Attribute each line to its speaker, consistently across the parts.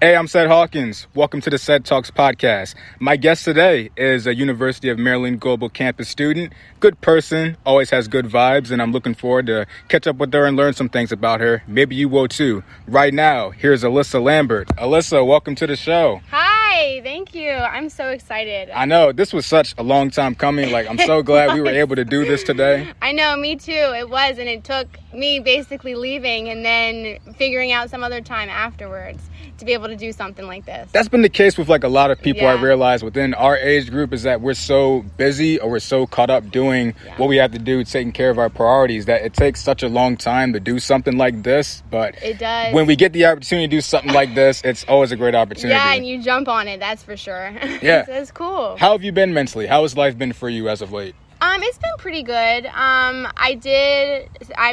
Speaker 1: Hey, I'm Ced Hawkins. Welcome to the CedTalks Podcast. My guest today is a University of Maryland Global Campus student. Good person, always has good vibes, and I'm looking forward to catch up with her and learn some things about her. Maybe you will too. Right now, here's Alissa Lambert. Alissa, welcome to the show.
Speaker 2: Hi, thank you. I'm so excited.
Speaker 1: I know, this was such a long time coming. I'm so glad we were able to do this today.
Speaker 2: I know, me too. It was, and it took me basically leaving and then figuring out some other time afterwards to be able to do something like this.
Speaker 1: That's been the case with a lot of people.
Speaker 2: Yeah.
Speaker 1: I realize within our age group is that we're so busy or we're so caught up doing what we have to do, taking care of our priorities, that it takes such a long time to do something like this. But
Speaker 2: it does.
Speaker 1: When we get the opportunity to do something like this, it's always a great opportunity.
Speaker 2: Yeah, and you jump on it, that's for sure.
Speaker 1: Yeah.
Speaker 2: It's cool.
Speaker 1: How have you been mentally? How has life been for you as of late?
Speaker 2: It's been pretty good. I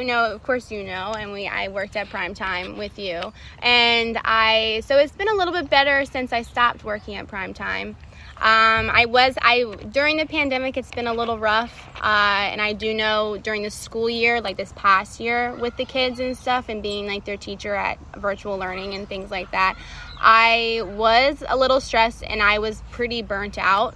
Speaker 2: know, of course you know, and I worked at Primetime with you. And so it's been a little bit better since I stopped working at Primetime. During the pandemic, it's been a little rough. And I do know during the school year, like this past year with the kids and stuff and being like their teacher at virtual learning and things like that, I was a little stressed and I was pretty burnt out.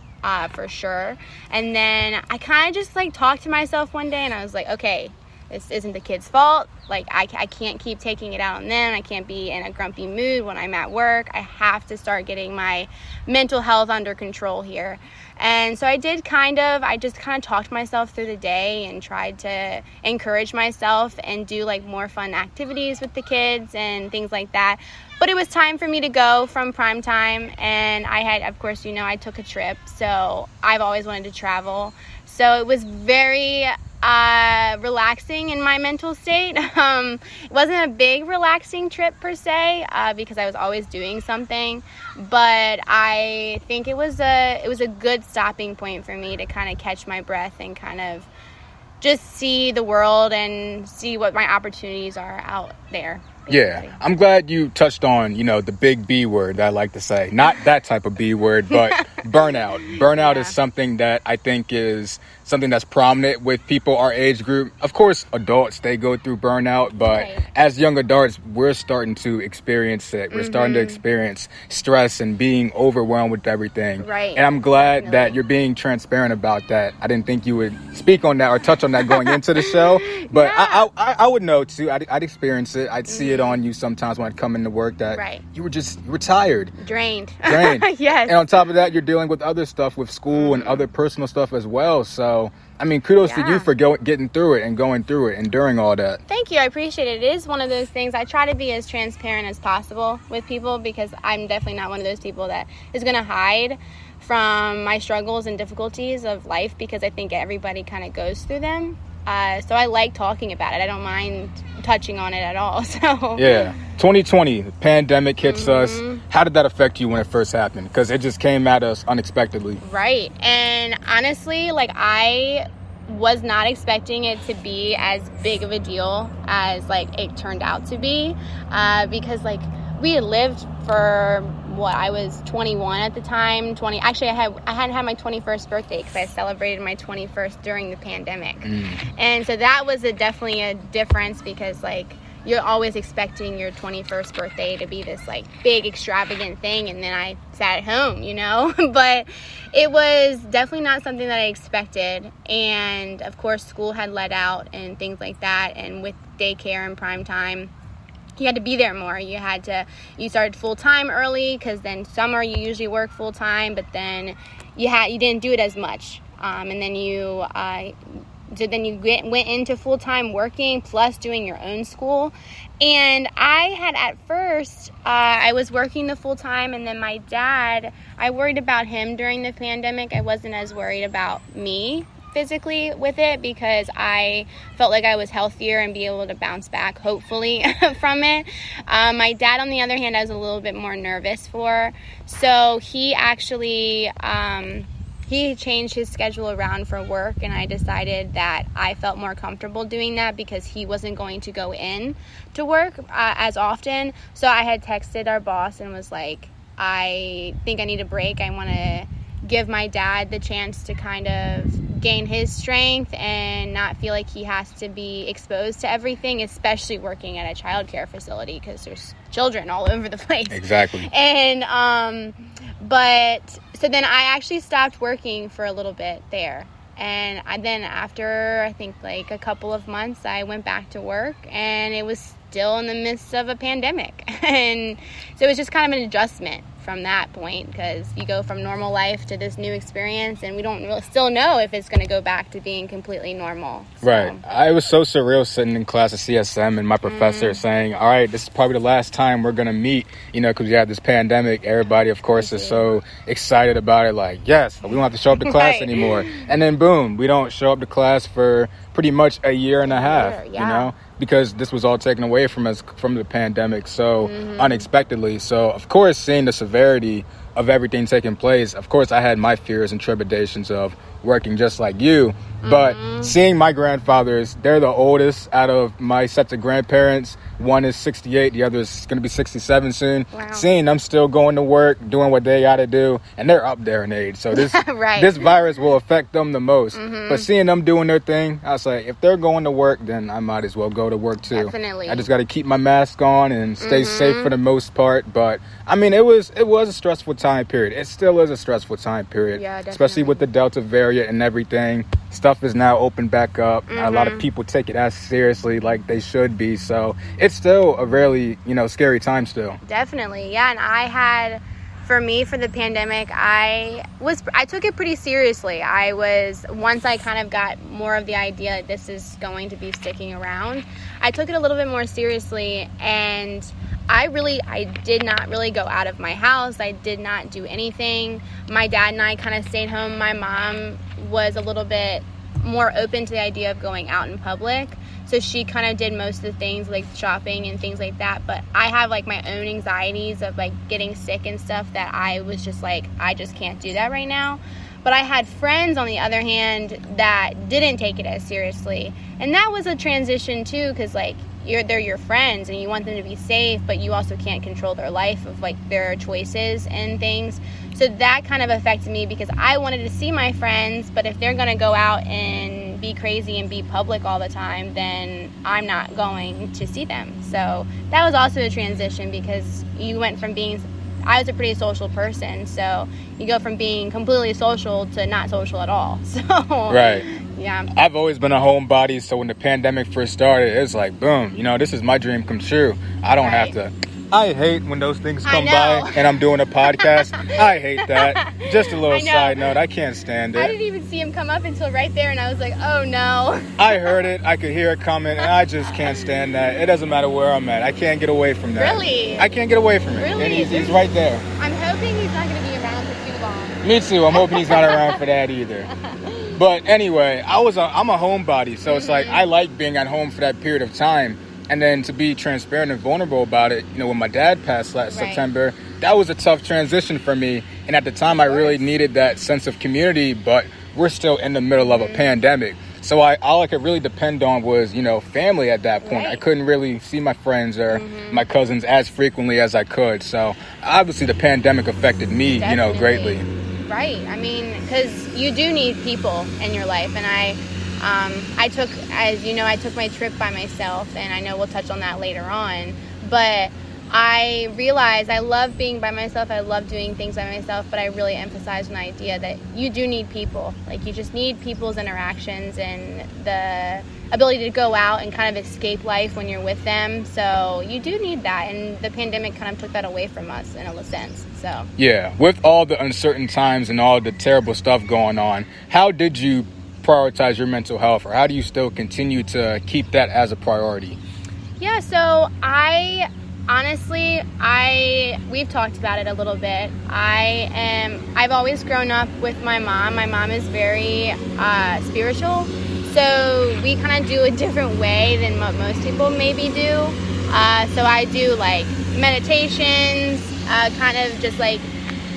Speaker 2: For sure. And then I kind of just talked to myself one day and I was like, okay, this isn't the kid's fault. I can't keep taking it out on them. I can't be in a grumpy mood when I'm at work. I have to start getting my mental health under control here. And so I just kind of talked myself through the day and tried to encourage myself and do more fun activities with the kids and things like that. But it was time for me to go from Primetime, and I took a trip, so I've always wanted to travel. So it was very relaxing in my mental state. It wasn't a big relaxing trip per se, because I was always doing something, but I think it was a good stopping point for me to kind of catch my breath and kind of just see the world and see what my opportunities are out there. Basically.
Speaker 1: Yeah, I'm glad you touched on, the big B word that I like to say. Not that type of B word, but burnout. Burnout is something that I think is something that's prominent with people our age group. Of course, adults, they go through burnout, but as young adults, we're starting to experience it. We're starting to experience stress and being overwhelmed with everything.
Speaker 2: Right.
Speaker 1: And I'm glad that you're being transparent about that. I didn't think you would speak on that or touch on that going into the show, but I would know too. I'd experience it. I'd see it on you sometimes when I'd come into work that you were tired.
Speaker 2: Drained.
Speaker 1: And
Speaker 2: Yes.
Speaker 1: on top of that, you're dealing with other stuff with school and other personal stuff as well. So, kudos to you for getting through it and going through it and during all that.
Speaker 2: Thank you. I appreciate it. It is one of those things. I try to be as transparent as possible with people because I'm definitely not one of those people that is going to hide from my struggles and difficulties of life because I think everybody kind of goes through them. So I like talking about it. I don't mind touching on it at all. So
Speaker 1: yeah, 2020, the pandemic hits us. How did that affect you when it first happened? Because it just came at us unexpectedly.
Speaker 2: Right. And honestly, I was not expecting it to be as big of a deal as it turned out to be, because we had lived for I was 21 at the time. Actually, I hadn't had my 21st birthday because I celebrated my 21st during the pandemic. And so that was definitely a difference because you're always expecting your 21st birthday to be this big extravagant thing, and then I sat at home, but it was definitely not something that I expected. And of course school had let out and things like that, and with daycare and prime time, you had to be there more. You started full-time early because then summer you usually work full-time, but then you didn't do it as much. And then you went into full-time working plus doing your own school. And I had at first, I was working the full-time, and then my dad, I worried about him during the pandemic. I wasn't as worried about me physically with it because I felt like I was healthier and be able to bounce back hopefully from it. My dad, on the other hand, I was a little bit more nervous for. So he actually he changed his schedule around for work, and I decided that I felt more comfortable doing that because he wasn't going to go in to work as often. So I had texted our boss and was like, I think I need a break. I want to give my dad the chance to kind of gain his strength and not feel like he has to be exposed to everything, especially working at a child care facility because there's children all over the place.
Speaker 1: Exactly.
Speaker 2: And but so then I actually stopped working for a little bit there. And then after, I think, like a couple of months, I went back to work, and it was still in the midst of a pandemic. And so it was just kind of an adjustment from that point, because you go from normal life to this new experience, and we don't really still know if it's going to go back to being completely normal. So.
Speaker 1: Right. It was so surreal sitting in class at CSM and my professor saying, all right, this is probably the last time we're going to meet, because we have this pandemic. Everybody, of course, is so excited about it. Like, yes, we don't have to show up to class anymore. And then boom, we don't show up to class for pretty much a year and a half, because this was all taken away from us from the pandemic so unexpectedly. So, of course, seeing the severity of everything taking place, of course, I had my fears and trepidations of working just like you. But seeing my grandfathers, they're the oldest out of my sets of grandparents. One is 68, the other is going to be 67 soon.
Speaker 2: Wow.
Speaker 1: Seeing them still going to work, doing what they got to do, and they're up there in age. So this this virus will affect them the most. But seeing them doing their thing, I was like, if they're going to work, then I might as well go to work too.
Speaker 2: Definitely.
Speaker 1: I just got to keep my mask on and stay safe for the most part. But I mean, it was a stressful time period. It still is a stressful time period, especially with the Delta variant and everything. Stuff is now open back up. A lot of people take it as seriously like they should be. So it's still a really, scary time still.
Speaker 2: Definitely. Yeah. And for the pandemic, I took it pretty seriously. Once I kind of got more of the idea that this is going to be sticking around, I took it a little bit more seriously, and I did not really go out of my house. I did not do anything. My dad and I kind of stayed home. My mom was a little bit more open to the idea of going out in public. So she kind of did most of the things like shopping and things like that. But I have like my own anxieties of like getting sick and stuff that I was just like, I just can't do that right now. But I had friends, on the other hand, that didn't take it as seriously. And that was a transition too, because like they're your friends and you want them to be safe, but you also can't control their life of like their choices and things. So that kind of affected me because I wanted to see my friends, but if they're going to go out and be crazy and be public all the time, then I'm not going to see them. So that was also a transition because you went from I was a pretty social person, so you go from being completely social to not social at all. So
Speaker 1: right.
Speaker 2: Yeah.
Speaker 1: I've always been a homebody, so when the pandemic first started, it was like, boom, this is my dream come true. I don't have to. I hate when those things come by and I'm doing a podcast. I hate that. Just a little side note. I can't stand it.
Speaker 2: I didn't even see him come up until right there, and I was like, oh no.
Speaker 1: I heard it. I could hear it coming, and I just can't stand that. It doesn't matter where I'm at. I can't get away from that.
Speaker 2: Really?
Speaker 1: I can't get away from it.
Speaker 2: Really?
Speaker 1: And he's right there.
Speaker 2: I'm hoping he's not going to be around for too long.
Speaker 1: Me too. I'm hoping he's not around for that either. But anyway, I'm a homebody, so it's like I like being at home for that period of time. And then to be transparent and vulnerable about it, when my dad passed last September, that was a tough transition for me. And at the time, I really needed that sense of community, but we're still in the middle of a pandemic. So all I could really depend on was, family at that point. I couldn't really see my friends or my cousins as frequently as I could. So obviously the pandemic affected me, greatly.
Speaker 2: Right. I mean, because you do need people in your life. And I took my trip by myself, and I know we'll touch on that later on, but I realized I love being by myself. I love doing things by myself, but I really emphasized an idea that you do need people. Like, you just need people's interactions and the ability to go out and kind of escape life when you're with them. So you do need that, and the pandemic kind of took that away from us in a sense. So yeah,
Speaker 1: with all the uncertain times and all the terrible stuff going on, how did you prioritize your mental health, or how do you still continue to keep that as a priority?
Speaker 2: Yeah, so we've talked about it a little bit. I've always grown up with my mom. My mom is very spiritual, so we kind of do a different way than what most people maybe do. So I do like meditations, kind of just like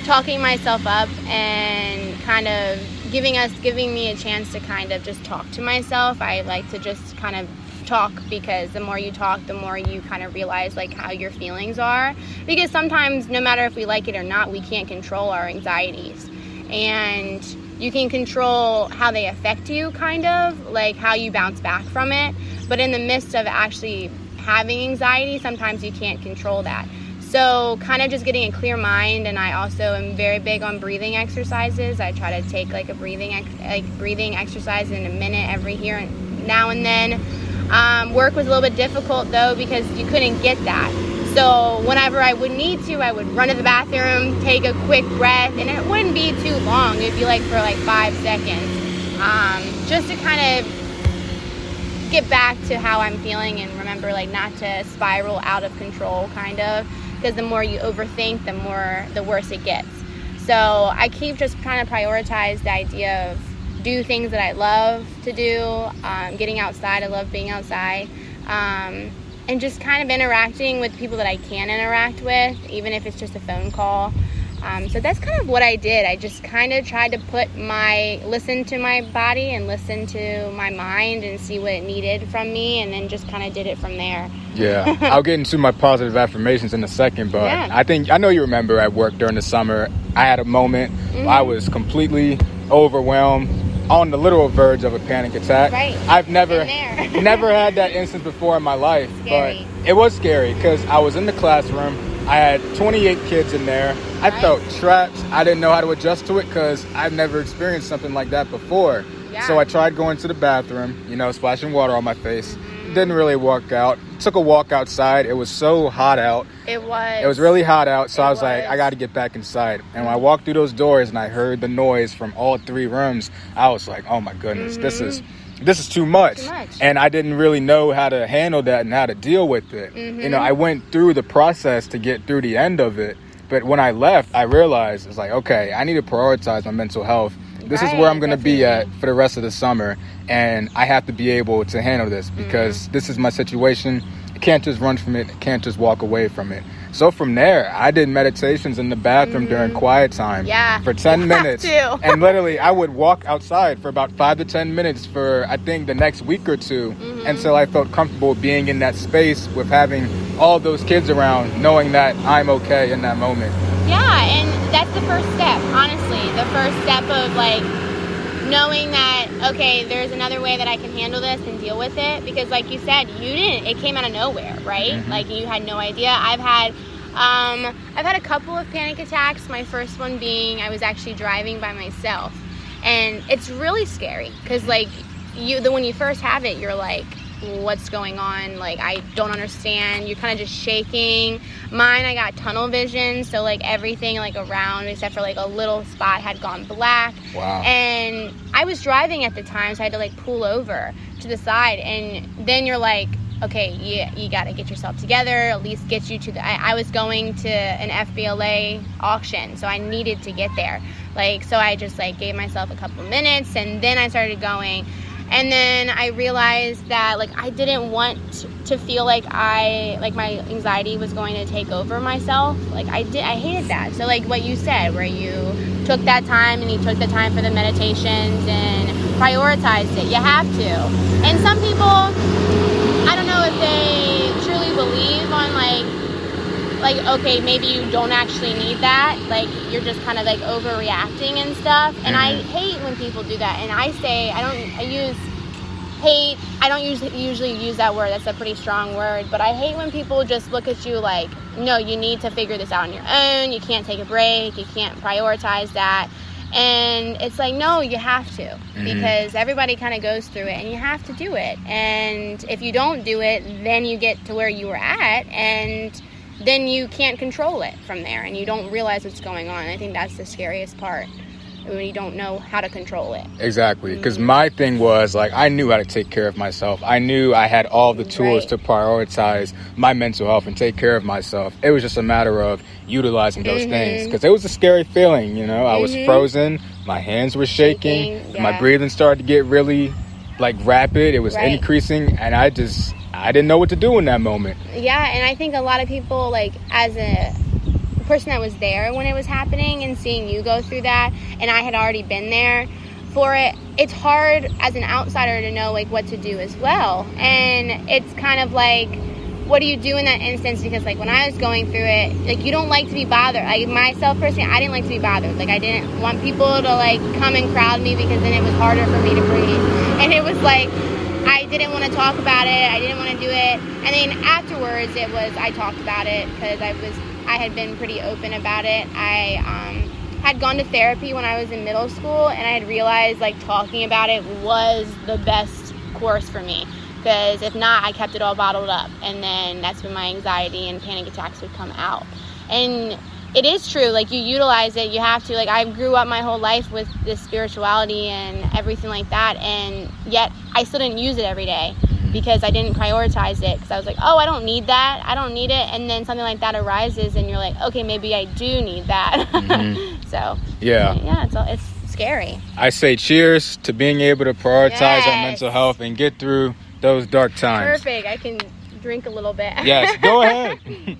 Speaker 2: talking myself up and kind of giving me a chance to kind of just talk to myself. I like to just kind of talk, because the more you talk, the more you kind of realize like how your feelings are, because sometimes no matter if we like it or not, we can't control our anxieties. And you can control how they affect you, kind of, like how you bounce back from it. But in the midst of actually having anxiety, sometimes you can't control that. So kind of just getting a clear mind. And I also am very big on breathing exercises. I try to take like a breathing exercise in a minute every here and now and then. Work was a little bit difficult though, because you couldn't get that. So whenever I would need to, I would run to the bathroom, take a quick breath, and it wouldn't be too long. It'd be like for like 5 seconds, just to kind of get back to how I'm feeling and remember like not to spiral out of control, kind of, because the more you overthink, the worse it gets. So I keep just trying to prioritize the idea of do things that I love to do, getting outside. I love being outside. And just kind of interacting with people that I can interact with, even if it's just a phone call. So that's kind of what I did. I just kind of tried to listen to my body and listen to my mind and see what it needed from me, and then just kind of did it from there.
Speaker 1: Yeah, I'll get into my positive affirmations in a second, but yeah. I know you remember at work during the summer, I had a moment. I was completely overwhelmed, on the literal verge of a panic attack.
Speaker 2: Right.
Speaker 1: I've never had that instance before in my life, but it was scary because I was in the classroom. I had 28 kids in there. I felt trapped. I didn't know how to adjust to it because I've never experienced something like that before.
Speaker 2: Yeah.
Speaker 1: So I tried going to the bathroom, splashing water on my face. Didn't really work out. Took a walk outside. It was so hot out.
Speaker 2: It was.
Speaker 1: It was really hot out, so I was like, I got to get back inside. And when I walked through those doors and I heard the noise from all 3 rooms, I was like, oh my goodness, this is too much. And I didn't really know how to handle that and how to deal with it. I went through the process to get through the end of it. But when I left, I realized it's like, okay, I need to prioritize my mental health. This is where I'm going to be at for the rest of the summer. And I have to be able to handle this because this is my situation. I can't just run from it. I can't just walk away from it. So from there, I did meditations in the bathroom during quiet time for 10 minutes. And literally, I would walk outside for about 5 to 10 minutes for, I think, the next week or two until I felt comfortable being in that space with having all those kids around, knowing that I'm okay in that moment.
Speaker 2: Yeah, and that's the first step, honestly. The first step of, like, knowing that, okay, there's another way that I can handle this and deal with it. Because, like you said, it came out of nowhere, right? Like, you had no idea. I've had a couple of panic attacks. My first one being I was actually driving by myself. And it's really scary because, like, when you first have it, you're like, what's going on? Like, I don't understand. You're kind of just shaking. Mine, I got tunnel vision, so like everything like around except for like a little spot had gone black. Wow. And I was driving at the time, so I had to like pull over to the side, and then you're like, okay, you got to get yourself together, at least get you to I was going to an FBLA auction, so I needed to get there. Like, so I just like gave myself a couple minutes, and then I started going. And then I realized that, like, I didn't want to feel like my anxiety was going to take over myself. Like, I hated that. So, like, what you said, where you took that time and you took the time for the meditations and prioritized it. You have to. And some people, I don't know if they truly believe on, like, okay, maybe you don't actually need that. Like, you're just kind of, like, overreacting and stuff. And I hate when people do that. And I say, I don't usually use that word. That's a pretty strong word. But I hate when people just look at you like, no, you need to figure this out on your own. You can't take a break. You can't prioritize that. And it's like, no, you have to. Because everybody kind of goes through it, and you have to do it. And if you don't do it, then you get to where you were at, and then you can't control it from there, and you don't realize what's going on. I think that's the scariest part, when you don't know how to control it.
Speaker 1: Exactly, because my thing was, like, I knew how to take care of myself. I knew I had all the tools to prioritize my mental health and take care of myself. It was just a matter of utilizing those things, because it was a scary feeling, I was frozen, my hands were shaking. My breathing started to get really, like, rapid. It was increasing, and I didn't know what to do in that moment.
Speaker 2: Yeah, and I think a lot of people, like, as a person that was there when it was happening and seeing you go through that, and I had already been there for it, it's hard as an outsider to know, like, what to do as well. And it's kind of like, what do you do in that instance? Because like when I was going through it, like you don't like to be bothered. Like myself personally, I didn't like to be bothered. Like I didn't want people to like come and crowd me, because then it was harder for me to breathe. And it was like, I didn't want to talk about it. I didn't want to do it. And then afterwards I talked about it, because I had been pretty open about it. I had gone to therapy when I was in middle school, and I had realized like talking about it was the best course for me. Because if not, I kept it all bottled up, and then that's when my anxiety and panic attacks would come out. And it is true, like you utilize it, you have to. Like I grew up my whole life with this spirituality and everything like that, and yet I still didn't use it every day because I didn't prioritize it, because I was like, oh, I don't need that, I don't need it. And then something like that arises and you're like, okay, maybe I do need that. So yeah, it's scary.
Speaker 1: I say cheers to being able to prioritize our mental health and get through those dark times.
Speaker 2: Perfect. I can drink a little bit.
Speaker 1: Yes, go ahead.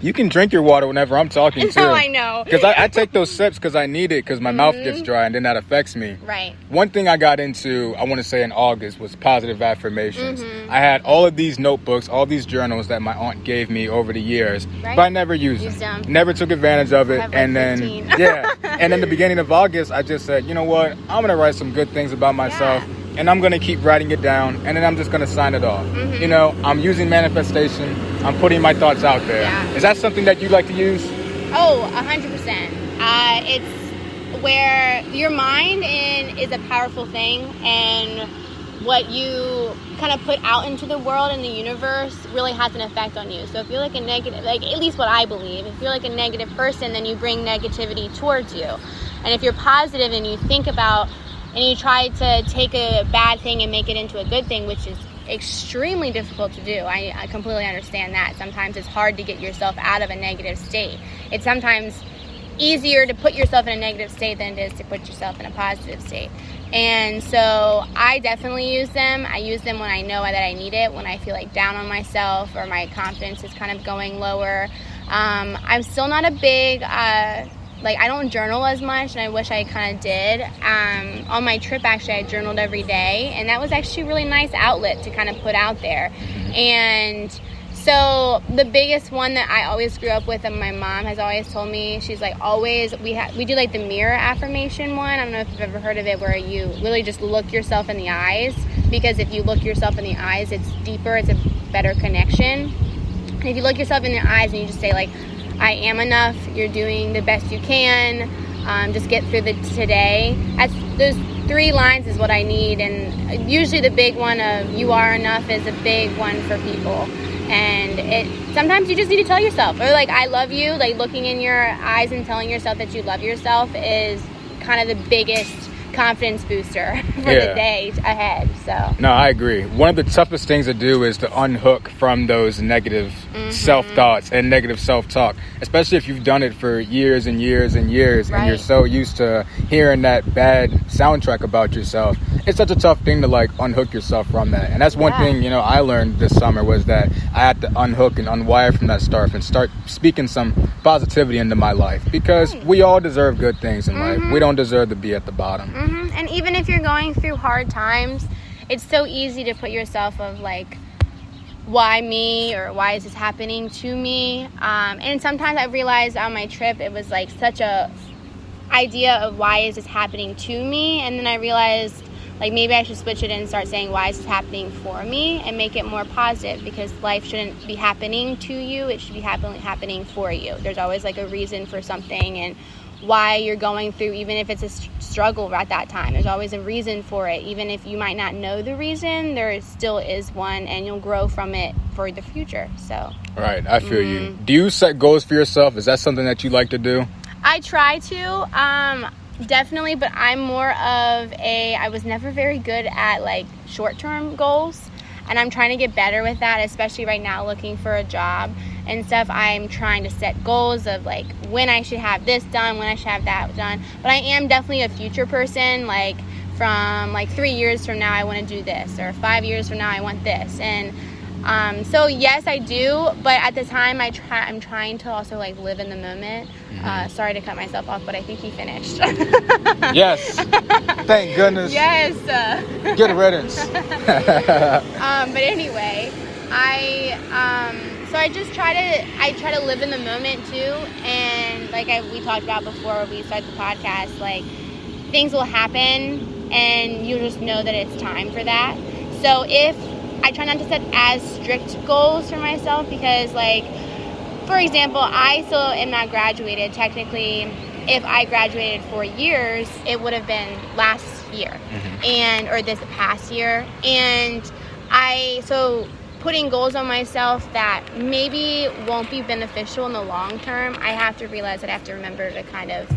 Speaker 1: You can drink your water whenever I'm talking too.
Speaker 2: No, I know.
Speaker 1: Because I take those sips because I need it, because my mouth gets dry, and then that affects me.
Speaker 2: Right.
Speaker 1: One thing I got into, I want to say in August, was positive affirmations. I had all of these notebooks, all these journals that my aunt gave me over the years, but I never used them. Never took advantage of it. And then, and in the beginning of August, I just said, you know what? I'm going to write some good things about myself. Yeah. And I'm going to keep writing it down, and then I'm just going to sign it off. You know, I'm using manifestation. I'm putting my thoughts out there. Yeah. Is that something that you like to use?
Speaker 2: Oh, 100%. It's where your mind is a powerful thing, and what you kind of put out into the world and the universe really has an effect on you. So if you're like a negative, like at least what I believe, if you're like a negative person, then you bring negativity towards you. And if you're positive and you think about and you try to take a bad thing and make it into a good thing, which is extremely difficult to do. I completely understand that. Sometimes it's hard to get yourself out of a negative state. It's sometimes easier to put yourself in a negative state than it is to put yourself in a positive state. And so I definitely use them. I use them when I know that I need it, when I feel like down on myself or my confidence is kind of going lower. I'm still not a big... I don't journal as much, and I wish I kind of did. On my trip, actually, I journaled every day, and that was actually a really nice outlet to kind of put out there. And so the biggest one that I always grew up with, and my mom has always told me, she's like, always, we do like the Mirror Affirmation one. I don't know if you've ever heard of it, where you really just look yourself in the eyes, because if you look yourself in the eyes, it's deeper, it's a better connection. And if you look yourself in the eyes and you just say, like, I am enough, you're doing the best you can, just get through the today. Those 3 lines is what I need, and usually the big one of you are enough is a big one for people. And sometimes you just need to tell yourself, or like I love you, like looking in your eyes and telling yourself that you love yourself is kind of the biggest confidence booster for the day ahead. So
Speaker 1: no, I agree. One of the toughest things to do is to unhook from those negative self-thoughts and negative self-talk, especially if you've done it for years and years and years, and you're so used to hearing that bad soundtrack about yourself. It's such a tough thing to like unhook yourself from that. And that's one thing, you know, I learned this summer, was that I had to unhook and unwire from that stuff and start speaking some positivity into my life, because we all deserve good things in life. We don't deserve to be at the bottom.
Speaker 2: And even if you're going through hard times, it's so easy to put yourself of like, why me, or why is this happening to me? And sometimes I realized on my trip, it was like such a idea of why is this happening to me? And then I realized like maybe I should switch it and start saying, why is this happening for me? And make it more positive, because life shouldn't be happening to you. It should be happening for you. There's always like a reason for something, and why you're going through, even if it's a struggle at that time, there's always a reason for it. Even if you might not know the reason, there still is one, and you'll grow from it for the future. So
Speaker 1: right, I feel you. Do you set goals for yourself? Is that something that you like to do?
Speaker 2: I try to, definitely, but I'm more of I was never very good at like short-term goals, and I'm trying to get better with that, especially right now looking for a job and stuff. I'm trying to set goals of like when I should have this done, when I should have that done. But I am definitely a future person, like from like 3 years from now I want to do this, or 5 years from now I want this. And so yes, I do, but at the time I'm trying to also like live in the moment. Sorry to cut myself off, but I think he finished.
Speaker 1: Yes, thank goodness.
Speaker 2: Yes.
Speaker 1: Good riddance.
Speaker 2: But anyway, I just try to live in the moment too, and like we talked about before we started the podcast, like things will happen and you just know that it's time for that. So if I try not to set as strict goals for myself, because like, for example, I still am not graduated. Technically, if I graduated 4 years, it would have been last year or this past year. And so putting goals on myself that maybe won't be beneficial in the long term, I have to realize that I have to remember to kind of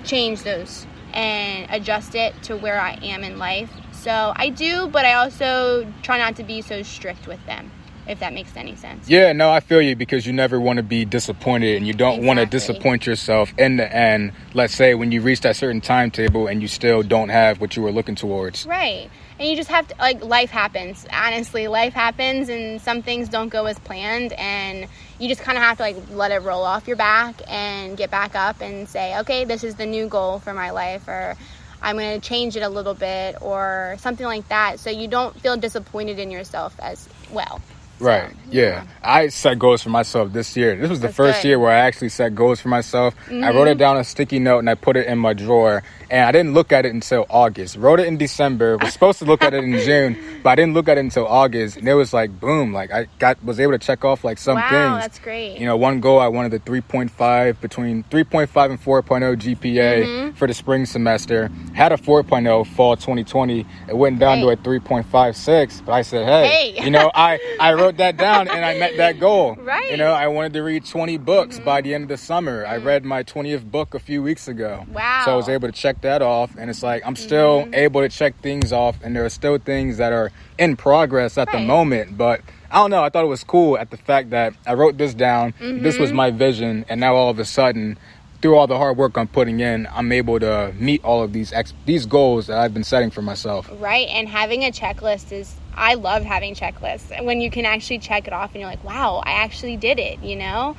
Speaker 2: change those and adjust it to where I am in life. So I do, but I also try not to be so strict with them, if that makes any sense.
Speaker 1: Yeah, no, I feel you, because you never want to be disappointed, and you don't want to disappoint yourself in the end. Let's say when you reach that certain timetable and you still don't have what you were looking towards.
Speaker 2: Right. And you just have to, like, life happens. Honestly, life happens, and some things don't go as planned, and you just kind of have to, like, let it roll off your back and get back up and say, okay, this is the new goal for my life, or I'm going to change it a little bit, or something like that, so you don't feel disappointed in yourself as well.
Speaker 1: Right. So, yeah. I set goals for myself this year. This was the first year where I actually set goals for myself. I wrote it down on a sticky note and I put it in my drawer. And I didn't look at it until August. Wrote it in December. Was supposed to look at it in June, but I didn't look at it until August. And it was like, boom, like I was able to check off like some things.
Speaker 2: Wow, that's great.
Speaker 1: You know, one goal, I wanted the 3.5, between 3.5 and 4.0 GPA for the spring semester. Had a 4.0 fall 2020. It went down to a 3.56. But I said, hey. You know, I wrote that down and I met that goal.
Speaker 2: Right.
Speaker 1: You know, I wanted to read 20 books by the end of the summer. I read my 20th book a few weeks ago.
Speaker 2: Wow.
Speaker 1: So I was able to check that off, and it's like I'm still able to check things off, and there are still things that are in progress at the moment. But I don't know, I thought it was cool at the fact that I wrote this down. This was my vision, and now all of a sudden, through all the hard work I'm putting in, I'm able to meet all of these goals that I've been setting for myself.
Speaker 2: Right, and having a checklist I love having checklists when you can actually check it off and you're like, wow, I actually did it, you know?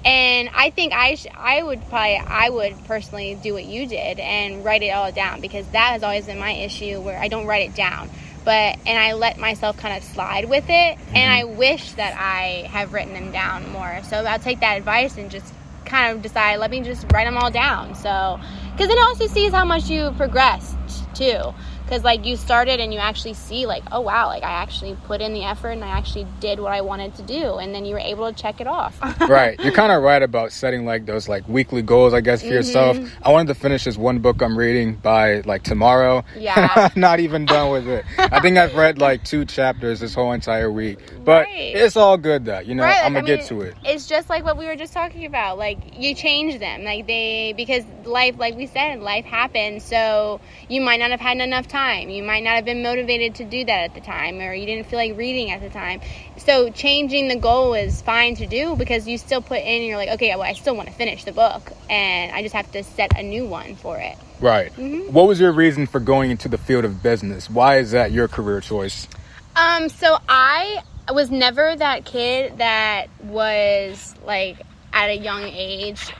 Speaker 2: And I think I would personally do what you did and write it all down, because that has always been my issue, where I don't write it down. And I let myself kind of slide with it, and I wish that I have written them down more. So I'll take that advice and just kind of decide, let me just write them all down. So, because it also sees how much you progressed too. Because, like, you started and you actually see, like, oh, wow, like, I actually put in the effort and I actually did what I wanted to do. And then you were able to check it off.
Speaker 1: Right. You're kind of right about setting, like, those, like, weekly goals, I guess, for yourself. I wanted to finish this one book I'm reading by, like, tomorrow.
Speaker 2: Yeah.
Speaker 1: I'm not even done with it. I think I've read, like, 2 chapters this whole entire week. But it's all good, though. You know, I'm going to get to it.
Speaker 2: It's just like what we were just talking about. Like, you change them. Like, because life, like we said, life happens. So you might not have had enough time. You might not have been motivated to do that at the time, or you didn't feel like reading at the time. So changing the goal is fine to do, because you still put in, you're like, okay, well, I still want to finish the book, and I just have to set a new one for it.
Speaker 1: Right. What was your reason for going into the field of business? Why is that your career choice?
Speaker 2: So I was never that kid that was like, at a young age,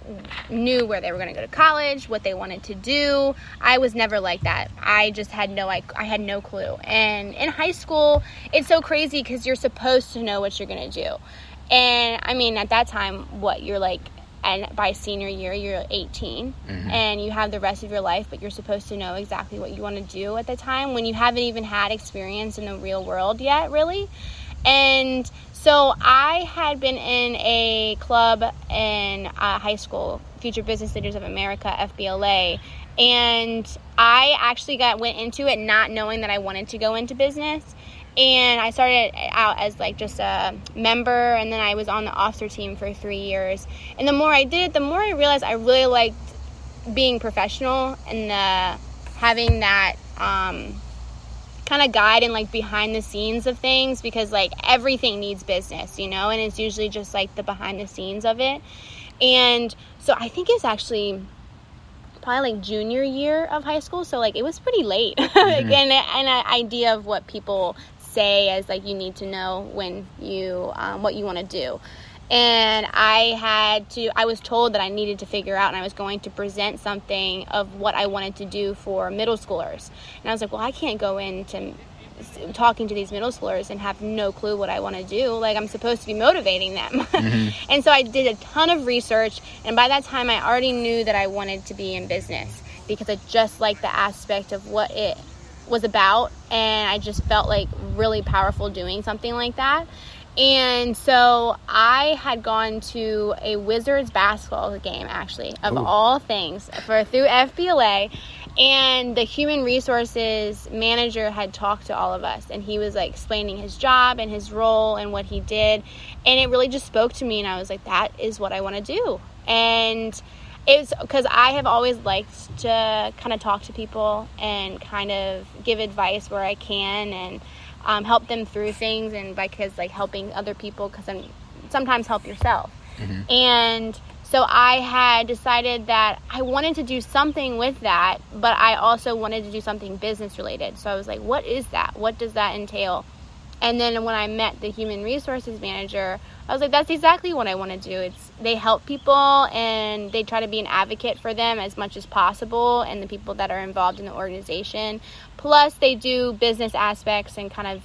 Speaker 2: knew where they were going to go to college, what they wanted to do. I was never like that. I just had I had no clue. And in high school, it's so crazy because you're supposed to know what you're going to do. And I mean, at that time, you're like, and by senior year, you're 18 and you have the rest of your life, but you're supposed to know exactly what you want to do at the time, when you haven't even had experience in the real world yet, really. And so I had been in a club in high school, Future Business Leaders of America, FBLA, and I actually went into it not knowing that I wanted to go into business. And I started out as like just a member, and then I was on the officer team for 3 years. And the more I did it, the more I realized I really liked being professional and having that kind of guide and like behind the scenes of things, because like everything needs business, you know, and it's usually just like the behind the scenes of it. And so I think it's actually probably like junior year of high school, so like it was pretty late. And an idea of what people say as like you need to know when you what you want to do. And I was told that I needed to figure out, and I was going to present something of what I wanted to do for middle schoolers. And I was like, well, I can't go into talking to these middle schoolers and have no clue what I want to do. Like, I'm supposed to be motivating them. And so I did a ton of research, and by that time I already knew that I wanted to be in business because I just liked the aspect of what it was about, and I just felt like really powerful doing something like that. And so I had gone to a Wizards basketball game, actually, of all things, through FBLA. And the human resources manager had talked to all of us, and he was like explaining his job and his role and what he did. And it really just spoke to me, and I was like, that is what I want to do. And it's because I have always liked to kind of talk to people and kind of give advice where I can, and help them through things, and because like helping other people, because I'm sometimes help yourself. And so I had decided that I wanted to do something with that, but I also wanted to do something business related. So I was like, what is that? What does that entail? And then when I met the human resources manager, I was like, that's exactly what I want to do. They help people, and they try to be an advocate for them as much as possible, and the people that are involved in the organization. Plus, they do business aspects and kind of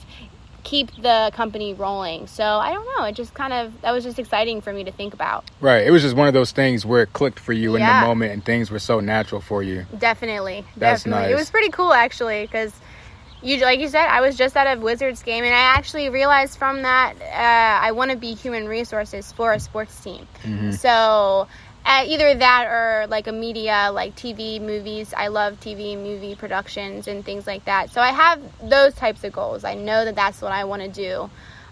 Speaker 2: keep the company rolling. So I don't know. It just that was just exciting for me to think about. Right.
Speaker 1: It was just one of those things where it clicked for you in the moment, and things were so natural for you.
Speaker 2: Definitely.
Speaker 1: That's nice.
Speaker 2: It was pretty cool, actually, because like you said, I was just at a Wizards game, and I actually realized from that I want to be human resources for a sports team. So either that or like a media, like TV, movies. I love TV and movie productions and things like that. So I have those types of goals. I know that that's what I want to do.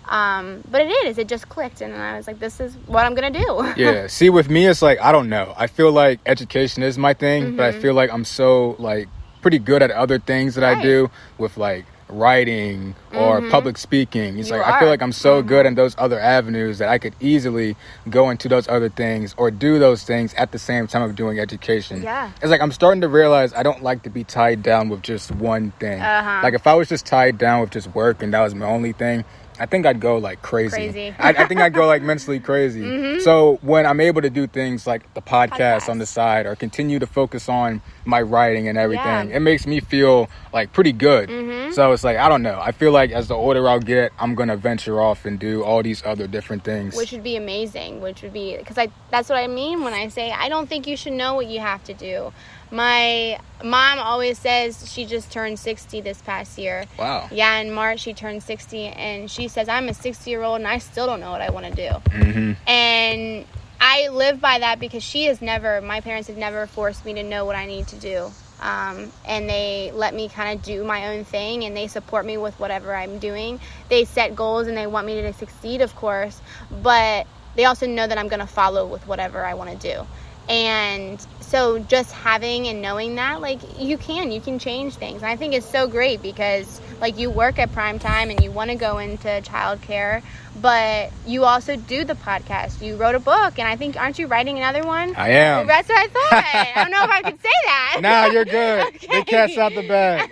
Speaker 2: But it just clicked, and I was like, this is what I'm going to do.
Speaker 1: Yeah. See, with me, it's like, I don't know. I feel like education is my thing, but I feel like I'm so like pretty good at other things that I do with like writing or public speaking. It's I feel like I'm so good in those other avenues that I could easily go into those other things or do those things at the same time of doing education.
Speaker 2: Yeah.
Speaker 1: It's like I'm starting to realize I don't like to be tied down with just one thing. Like if I was just tied down with just work and that was my only thing, I think I'd go like crazy. I think I'd go like mentally crazy. So when I'm able to do things like the podcast on the side or continue to focus on my writing and everything, it makes me feel like pretty good. So it's like, I don't know. I feel like as the older I'll get, I'm going to venture off and do all these other different things.
Speaker 2: Which would be amazing. Because that's what I mean when I say I don't think you should know what you have to do. My mom always says she just turned 60 this past year.
Speaker 1: Wow.
Speaker 2: Yeah, in March she turned 60, and she says, I'm a 60-year-old and I still don't know what I want to do. And I live by that because my parents have never forced me to know what I need to do. And they let me kind of do my own thing, and they support me with whatever I'm doing. They set goals and they want me to succeed, of course, but they also know that I'm going to follow with whatever I want to do. And so just having and knowing that, like, you can change things. And I think it's so great because, like, you work at prime time and you want to go into childcare, but you also do the podcast. You wrote a book, and I think, aren't you writing another one?
Speaker 1: I am.
Speaker 2: That's what I thought. I don't know if I could say that.
Speaker 1: Nah, you're good. Okay. The cat's out the bag.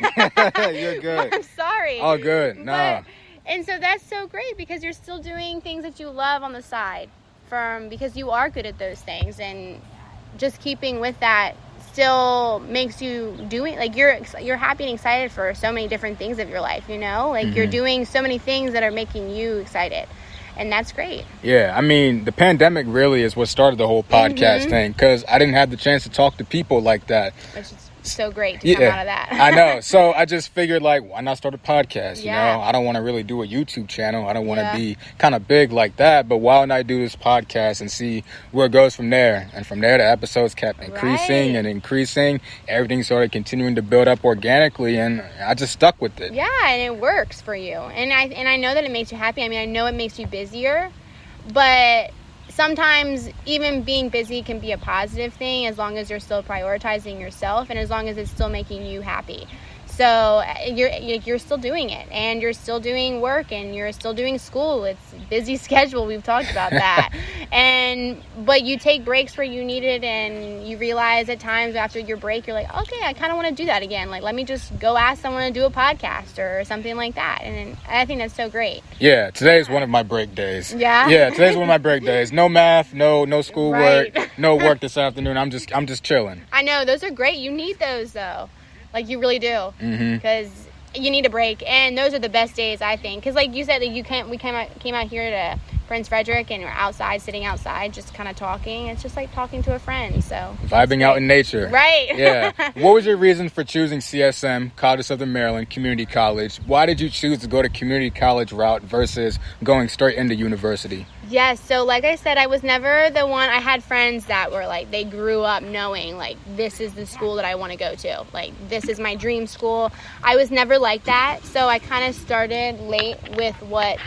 Speaker 1: You're good.
Speaker 2: I'm sorry.
Speaker 1: All good. Nah.
Speaker 2: And so that's so great because you're still doing things that you love on the side because you are good at those things, and just keeping with that still makes you doing, like, you're happy and excited for so many different things of your life, you know, like you're doing so many things that are making you excited, and that's great. Yeah,
Speaker 1: I mean, the pandemic really is what started the whole podcast thing, because I didn't have the chance to talk to people like that.
Speaker 2: Which is so great to come out of that.
Speaker 1: I know. So I just figured, like, why not start a podcast? You know, I don't want to really do a YouTube channel. I don't want to be kind of big like that. But why don't I do this podcast and see where it goes from there? And from there, the episodes kept increasing and increasing. Everything started continuing to build up organically, and I just stuck with it.
Speaker 2: Yeah, and it works for you. And I know that it makes you happy. I mean, I know it makes you busier, but sometimes even being busy can be a positive thing as long as you're still prioritizing yourself and as long as it's still making you happy. So you're still doing it, and you're still doing work, and you're still doing school. It's a busy schedule. We've talked about that. But you take breaks where you need it, and you realize at times after your break, you're like, okay, I kind of want to do that again. Like, let me just go ask someone to do a podcast or something like that. And I think that's so great.
Speaker 1: Yeah, today is one of my break days.
Speaker 2: Yeah?
Speaker 1: Yeah, today's one of my break days. No math, no schoolwork, no work this afternoon. I'm just chilling.
Speaker 2: I know. Those are great. You need those, though. Like, you really do. Because you need a break, and those are the best days, I think, because like you said, like we came out here to Prince Frederick, and we're outside, sitting outside, just kind of talking. It's just like talking to a friend. So
Speaker 1: vibing out in nature,
Speaker 2: right?
Speaker 1: Yeah. What was your reason for choosing CSM, College of Southern Maryland Community College? Why did you choose to go to community college route versus going straight into university?
Speaker 2: Yes, so like I said, I was never the one. I had friends that were like, they grew up knowing like, this is the school that I want to go to, like this is my dream school. I was never like that, so I kind of started late with what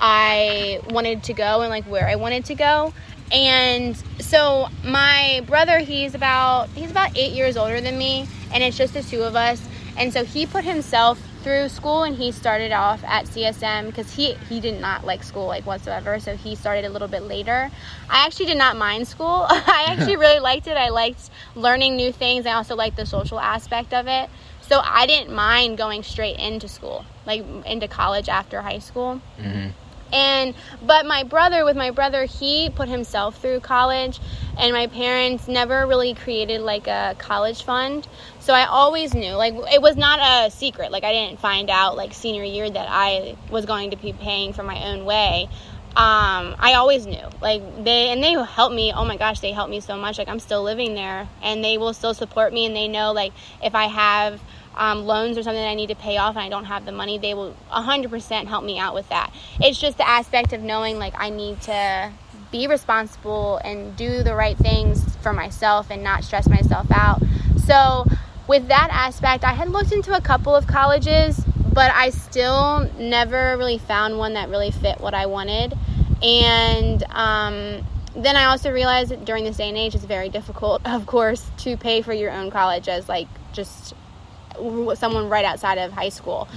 Speaker 2: I wanted to go and like where I wanted to go. And so my brother, he's about 8 years older than me, and it's just the two of us. And so he put himself through school, and he started off at CSM because he did not like school like whatsoever, so he started a little bit later. I actually did not mind school. I actually really liked it. I liked learning new things. I also liked the social aspect of it, so I didn't mind going straight into school, like into college after high school. But my brother, he put himself through college, and my parents never really created like a college fund. So I always knew, like, it was not a secret. Like, I didn't find out like senior year that I was going to be paying for my own way. I always knew, like, they helped me. Oh my gosh, they helped me so much. Like, I'm still living there, and they will still support me, and they know, like, if I have loans or something that I need to pay off and I don't have the money, they will 100% help me out with that. It's just the aspect of knowing, like, I need to be responsible and do the right things for myself and not stress myself out. So with that aspect, I had looked into a couple of colleges, but I still never really found one that really fit what I wanted. And then I also realized that during this day and age, it's very difficult, of course, to pay for your own college as like just someone right outside of high school.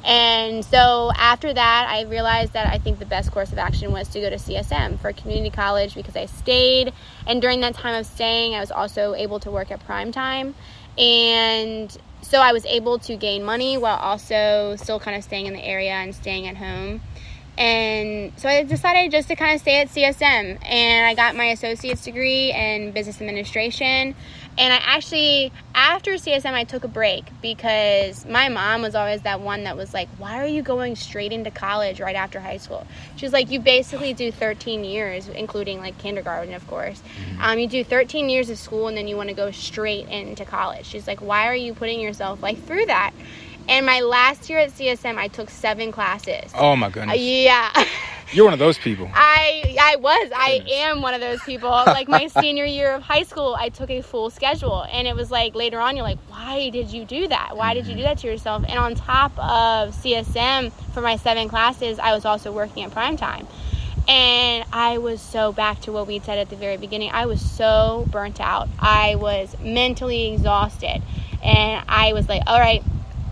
Speaker 2: And so after that, I realized that I think the best course of action was to go to CSM for community college, because I stayed, and during that time of staying, I was also able to work at prime time, and so I was able to gain money while also still kind of staying in the area and staying at home. And so I decided just to kind of stay at CSM, and I got my associate's degree in business administration. And I actually, after CSM, I took a break because my mom was always that one that was like, why are you going straight into college right after high school? She was like, you basically do 13 years, including like kindergarten, of course. You do 13 years of school, and then you want to go straight into college. She's like, why are you putting yourself like through that? And my last year at CSM, I took 7 classes.
Speaker 1: Oh my goodness.
Speaker 2: Yeah.
Speaker 1: You're one of those people.
Speaker 2: I am one of those people. Like my senior year of high school, I took a full schedule, and it was like later on, you're like, why did you do that? Why did you do that to yourself? And on top of CSM, for my 7 classes, I was also working at prime time. And I was so, back to what we said at the very beginning, I was so burnt out. I was mentally exhausted, and I was like, all right,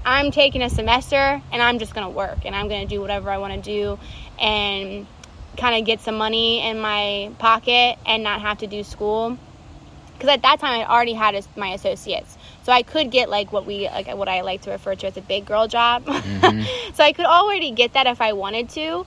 Speaker 2: I'm taking a semester, and I'm just going to work, and I'm going to do whatever I want to do and kind of get some money in my pocket and not have to do school. Because at that time, I already had my associates. So I could get like what I like to refer to as a big girl job. So I could already get that if I wanted to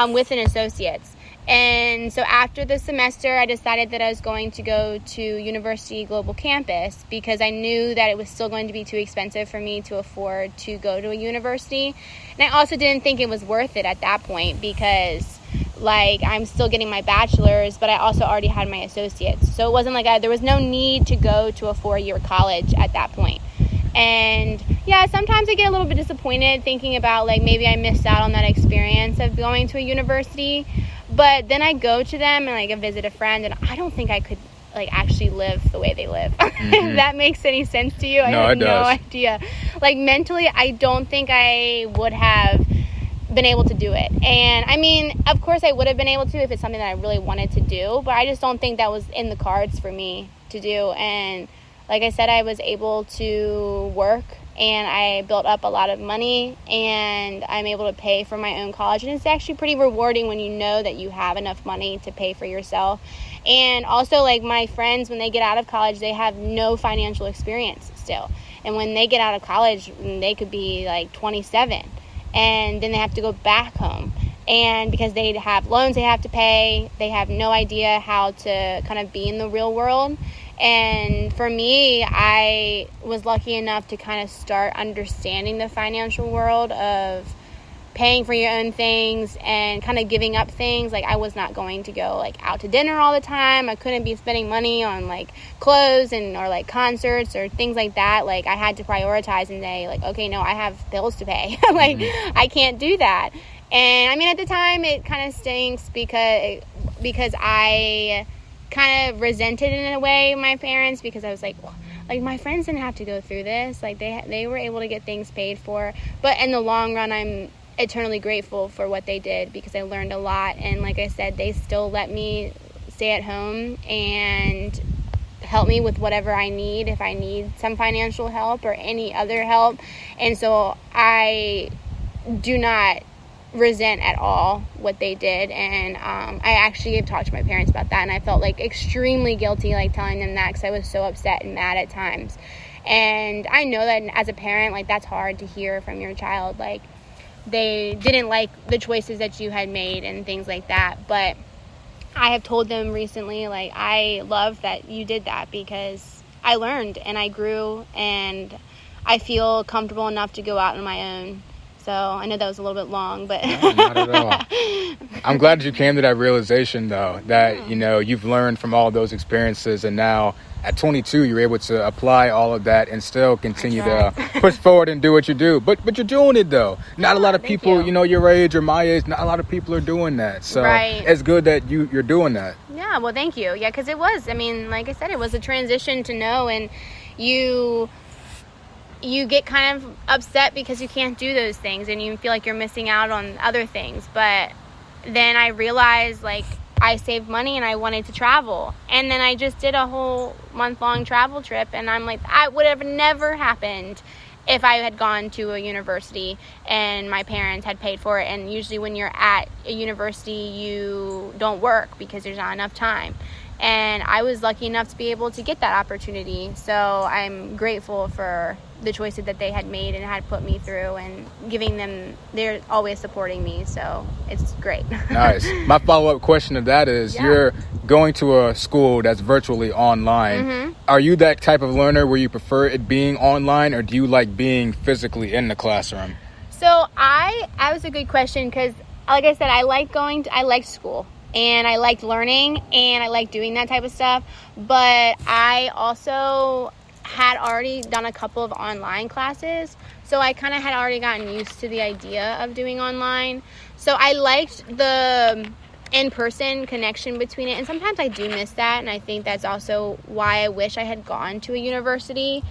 Speaker 2: with an associate's. And so after the semester, I decided that I was going to go to University Global Campus, because I knew that it was still going to be too expensive for me to afford to go to a university. And I also didn't think it was worth it at that point, because like I'm still getting my bachelor's, but I also already had my associates. So it wasn't like there was no need to go to a 4-year college at that point. And yeah, sometimes I get a little bit disappointed thinking about like maybe I missed out on that experience of going to a university. But then I go to them and like I visit a friend, and I don't think I could like actually live the way they live. If that makes any sense to you. I have no idea. Like mentally, I don't think I would have been able to do it. And I mean, of course I would have been able to if it's something that I really wanted to do, but I just don't think that was in the cards for me to do. And like I said, I was able to work, and I built up a lot of money, and I'm able to pay for my own college. And it's actually pretty rewarding when you know that you have enough money to pay for yourself. And also, like my friends, when they get out of college, they have no financial experience still. And when they get out of college, they could be like 27, and then they have to go back home. And because they have loans they have to pay, they have no idea how to kind of be in the real world. And for me, I was lucky enough to kind of start understanding the financial world of paying for your own things and kind of giving up things. Like, I was not going to go like out to dinner all the time. I couldn't be spending money on like clothes or like concerts or things like that. Like, I had to prioritize and say like, okay, no, I have bills to pay. Like, I can't do that. And I mean, at the time it kind of stinks because I kind of resented in a way my parents, because I was like, well, like, my friends didn't have to go through this. Like, they were able to get things paid for. But in the long run, I'm eternally grateful for what they did, because I learned a lot. And like I said, they still let me stay at home and help me with whatever I need, if I need some financial help or any other help. And so I do not resent at all what they did. And I actually have talked to my parents about that, and I felt like extremely guilty like telling them that, because I was so upset and mad at times. And I know that as a parent, like, that's hard to hear from your child, like they didn't like the choices that you had made and things like that. But I have told them recently, like, I love that you did that, because I learned and I grew and I feel comfortable enough to go out on my own. So I know that was a little bit long, but
Speaker 1: no, not at all. I'm glad you came to that realization, though, that, you know, you've learned from all those experiences, and now at 22, you're able to apply all of that and still continue to push forward and do what you do. But you're doing it, though. Not a lot of people, you know, your age or my age, not a lot of people are doing that. So it's good that you're doing that.
Speaker 2: Yeah, well, thank you. Yeah, because it was, I mean, like I said, it was a transition to know, and you get kind of upset because you can't do those things and you feel like you're missing out on other things. But then I realized, like, I saved money and I wanted to travel. And then I just did a whole month-long travel trip, and I'm like, that would have never happened if I had gone to a university and my parents had paid for it. And usually when you're at a university, you don't work because there's not enough time. And I was lucky enough to be able to get that opportunity. So I'm grateful for the choices that they had made and had put me through, and giving them, they're always supporting me. So it's great.
Speaker 1: Nice. My follow-up question to that is, you're going to a school that's virtually online. Are you that type of learner where you prefer it being online, or do you like being physically in the classroom?
Speaker 2: So that was a good question, because like I said, I liked school. And I liked learning, and I liked doing that type of stuff. But I also had already done a couple of online classes. So I kind of had already gotten used to the idea of doing online. So I liked the in-person connection between it. And sometimes I do miss that. And I think that's also why I wish I had gone to a university.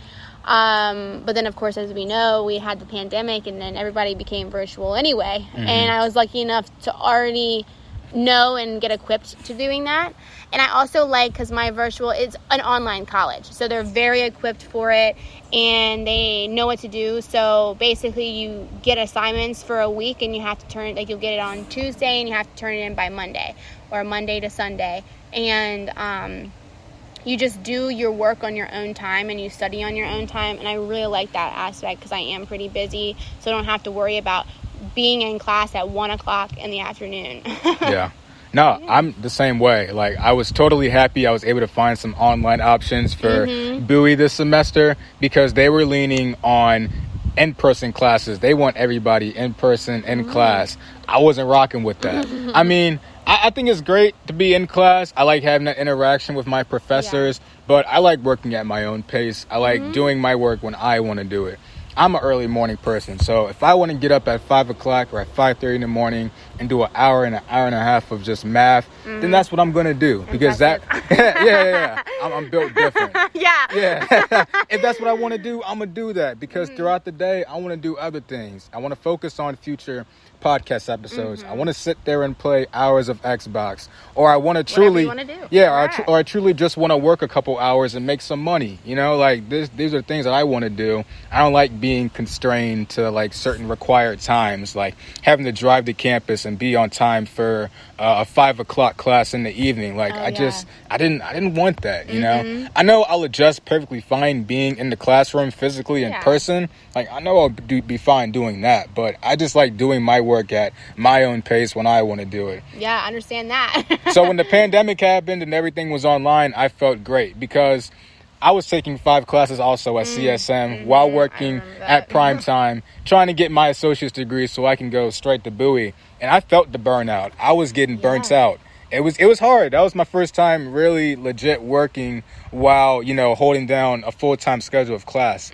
Speaker 2: But then, of course, as we know, we had the pandemic, and then everybody became virtual anyway. And I was lucky enough to already know and get equipped to doing that. And I also like, because my virtual is an online college, so they're very equipped for it and they know what to do. So basically you get assignments for a week, and you have to turn, like, you'll get it on Tuesday and you have to turn it in by Monday, or Monday to Sunday. And you just do your work on your own time and you study on your own time. And I really like that aspect, because I am pretty busy, so I don't have to worry about being in class at 1:00 in the afternoon.
Speaker 1: No, I'm the same way. Like, I was totally happy I was able to find some online options for Bowie this semester, because they were leaning on in-person classes. They want everybody in person, in class. I wasn't rocking with that. I mean, I think it's great to be in class. I like having that interaction with my professors, but I like working at my own pace. I like doing my work when I want to do it. I'm an early morning person, so if I want to get up at 5 o'clock or at 5:30 in the morning and do an hour and a half of just math, then that's what I'm going to do. Because that, I'm built different. If that's what I want to do, I'm going to do that. Because throughout the day, I want to do other things. I want to focus on future podcast episodes. I want to sit there and play hours of Xbox, or I want to truly, or I truly just want to work a couple hours and make some money. You know, like these are things that I want to do. I don't like being constrained to like certain required times, like having to drive to campus and be on time for a 5 o'clock class in the evening. Like, I didn't want that, you know? I know I'll adjust perfectly fine being in the classroom physically in person. Like, I know I'll be fine doing that, but I just like doing my work at my own pace when I want to do it.
Speaker 2: Yeah, I understand that.
Speaker 1: So when the pandemic happened and everything was online, I felt great because I was taking 5 classes also at CSM while working at prime time, trying to get my associate's degree so I can go straight to Bowie. And I felt the burnout. I was getting burnt out. It was hard. That was my first time really legit working while, you know, holding down a full-time schedule of class.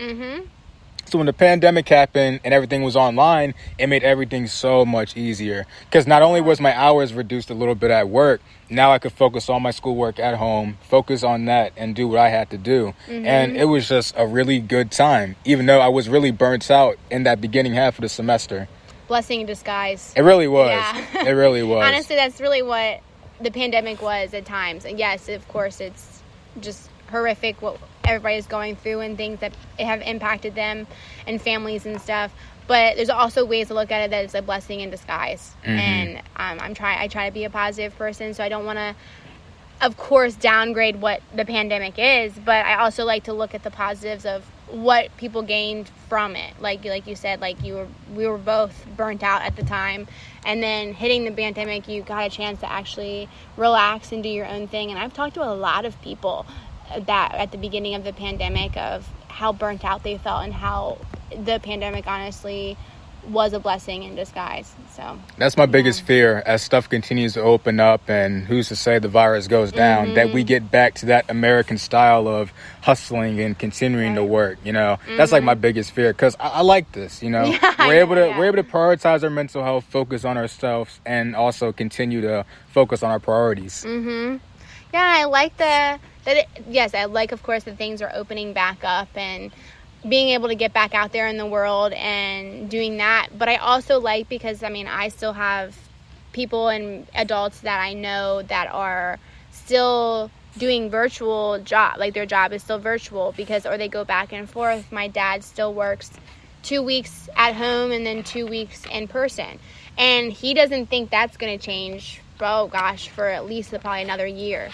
Speaker 1: So when the pandemic happened and everything was online, it made everything so much easier. Because not only was my hours reduced a little bit at work, now I could focus on my schoolwork at home, focus on that, and do what I had to do. And it was just a really good time, even though I was really burnt out in that beginning half of the semester.
Speaker 2: Blessing in disguise.
Speaker 1: It really was.
Speaker 2: Yeah.
Speaker 1: It really was.
Speaker 2: Honestly, that's really what the pandemic was at times. And yes, of course, it's just horrific what everybody's going through and things that have impacted them and families and stuff, but there's also ways to look at it that it's a blessing in disguise. And I try to be a positive person, so I don't want to, of course, downgrade what the pandemic is, but I also like to look at the positives of what people gained from it. Like you said, like we were both burnt out at the time, and then hitting the pandemic, you got a chance to actually relax and do your own thing. And I've talked to a lot of people that at the beginning of the pandemic of how burnt out they felt and how the pandemic honestly was a blessing in disguise. So
Speaker 1: that's my biggest fear as stuff continues to open up and who's to say the virus goes down, that we get back to that American style of hustling and continuing to work, you know. That's like my biggest fear, because I like this, you know. We're able to prioritize our mental health, focus on ourselves, and also continue to focus on our priorities.
Speaker 2: Yeah, I like I like, of course, that things are opening back up and being able to get back out there in the world and doing that. But I also like, because, I mean, I still have people and adults that I know that are still doing virtual job, like their job is still virtual or they go back and forth. My dad still works 2 weeks at home and then 2 weeks in person. And he doesn't think that's going to change, for at least probably another year.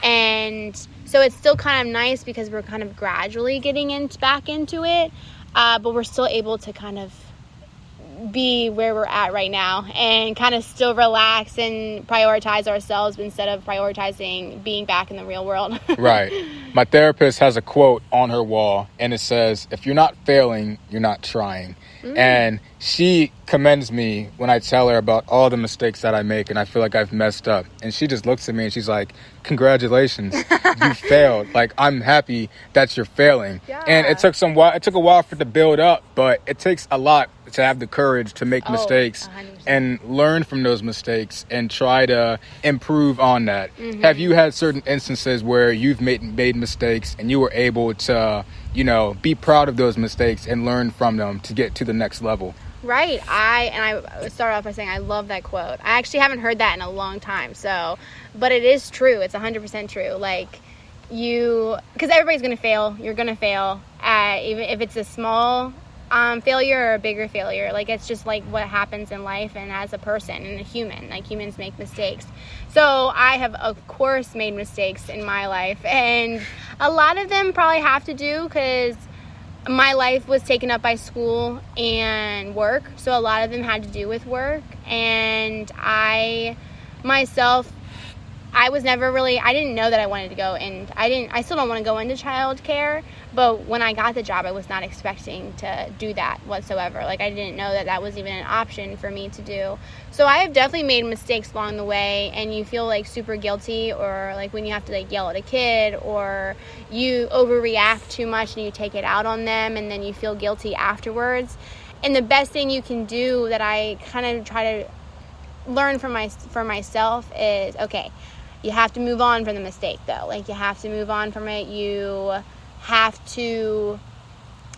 Speaker 2: And so it's still kind of nice because we're kind of gradually getting back into it, but we're still able to kind of be where we're at right now and kind of still relax and prioritize ourselves instead of prioritizing being back in the real world.
Speaker 1: Right. My therapist has a quote on her wall, and it says, "If you're not failing, you're not trying." And she commends me when I tell her about all the mistakes that I make and I feel like I've messed up. And she just looks at me and she's like, "Congratulations, you failed. Like, I'm happy that you're failing." And it took a while for it to build up, but it takes a lot to have the courage to make mistakes 100%. And learn from those mistakes and try to improve on that. Have you had certain instances where you've made mistakes and you were able to, you know, be proud of those mistakes and learn from them to get to the next level?
Speaker 2: Right. I start off by saying I love that quote. I actually haven't heard that in a long time. But it is true. It's 100% true. Like, because everybody's going to fail. You're going to fail. Even if it's a small failure or a bigger failure. Like, it's just like what happens in life and as a person and a human. Like, humans make mistakes. So I have, of course, made mistakes in my life. And a lot of them probably have to do because my life was taken up by school and work. So a lot of them had to do with work. And I didn't know that I wanted to go, and I still don't want to go into childcare, but when I got the job, I was not expecting to do that whatsoever. Like, I didn't know that was even an option for me to do. So I have definitely made mistakes along the way, and you feel like super guilty, or like when you have to like yell at a kid, or you overreact too much and you take it out on them, and then you feel guilty afterwards. And the best thing you can do that I kind of try to learn for myself is, okay, you have to move on from the mistake, though. Like, you have to move on from it. You have to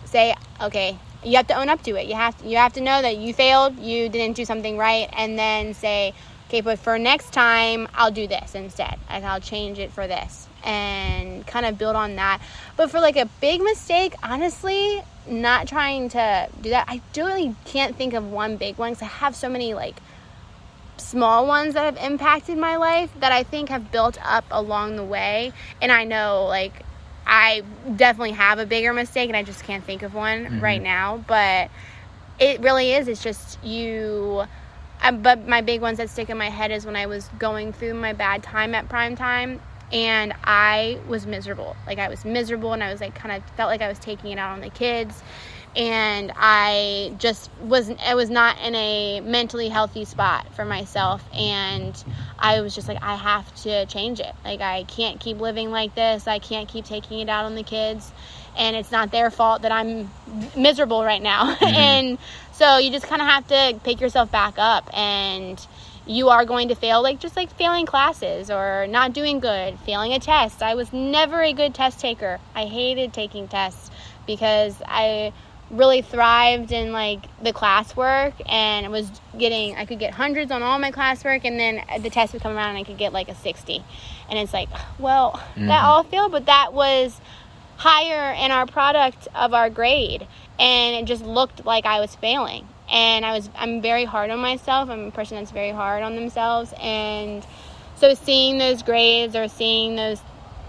Speaker 2: say, okay, you have to own up to it. You have to know that you failed, you didn't do something right, and then say, okay, but for next time, I'll do this instead. Like, I'll change it for this, and kind of build on that. But for like a big mistake, honestly, not trying to do that. I really can't think of one big one because I have so many like small ones that have impacted my life that I think have built up along the way. And I know, like, I definitely have a bigger mistake, and I just can't think of one right now. But it really is. It's just you. But my big ones that stick in my head is when I was going through my bad time at prime time, and I was miserable. Like, I was miserable, and I was, like, kind of felt like I was taking it out on the kids. And I was not in a mentally healthy spot for myself. And I was just like, I have to change it. Like, I can't keep living like this. I can't keep taking it out on the kids. And it's not their fault that I'm miserable right now. And so you just kind of have to pick yourself back up. And you are going to fail, like, just like failing classes or not doing good, failing a test. I was never a good test taker. I hated taking tests because I really thrived in, like, the classwork, and I could get hundreds on all my classwork, and then the test would come around and I could get like a 60. And it's like, well, that all failed, but that was higher in our product of our grade, and it just looked like I was failing. And I'm very hard on myself. I'm a person that's very hard on themselves, and so seeing those grades or seeing those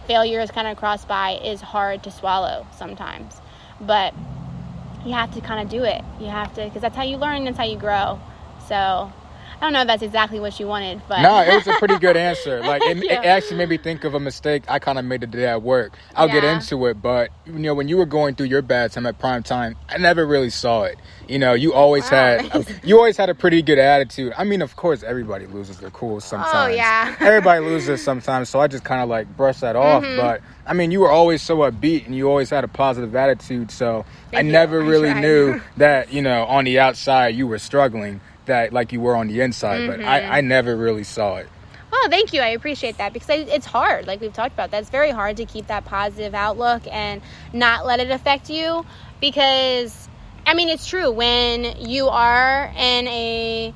Speaker 2: failures kind of cross by is hard to swallow sometimes. But you have to kind of do it. You have to, because that's how you learn, that's how you grow. So I don't know if that's exactly what you wanted, but
Speaker 1: no, it was a pretty good answer. Like, it actually made me think of a mistake I kind of made today at work. I'll get into it, but when you were going through your bad time at prime time, I never really saw it. You always had a pretty good attitude. I mean, of course, everybody loses their cool sometimes.
Speaker 2: Oh, yeah.
Speaker 1: Everybody loses sometimes, so I just kind of, like, brushed that off. But I mean, you were always so upbeat, and you always had a positive attitude, so I never really knew that, on the outside you were struggling, that like you were on the inside, but I never really saw it.
Speaker 2: Oh, thank you. I appreciate that, because it's hard. Like we've talked about, that's very hard to keep that positive outlook and not let it affect you, because, I mean, it's true. When you are in a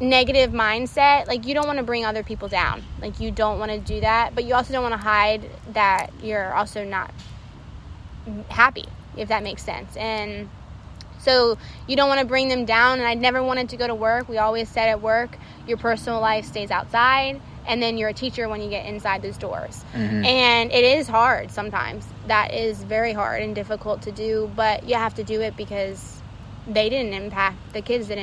Speaker 2: negative mindset, like, you don't want to bring other people down. Like, you don't want to do that, but you also don't want to hide that you're also not happy, if that makes sense. And so you don't want to bring them down. And I never wanted to go to work. We always said at work, your personal life stays outside, and then you're a teacher when you get inside those doors. And it is hard sometimes. That is very hard and difficult to do, but you have to do it because they didn't impact, the kids they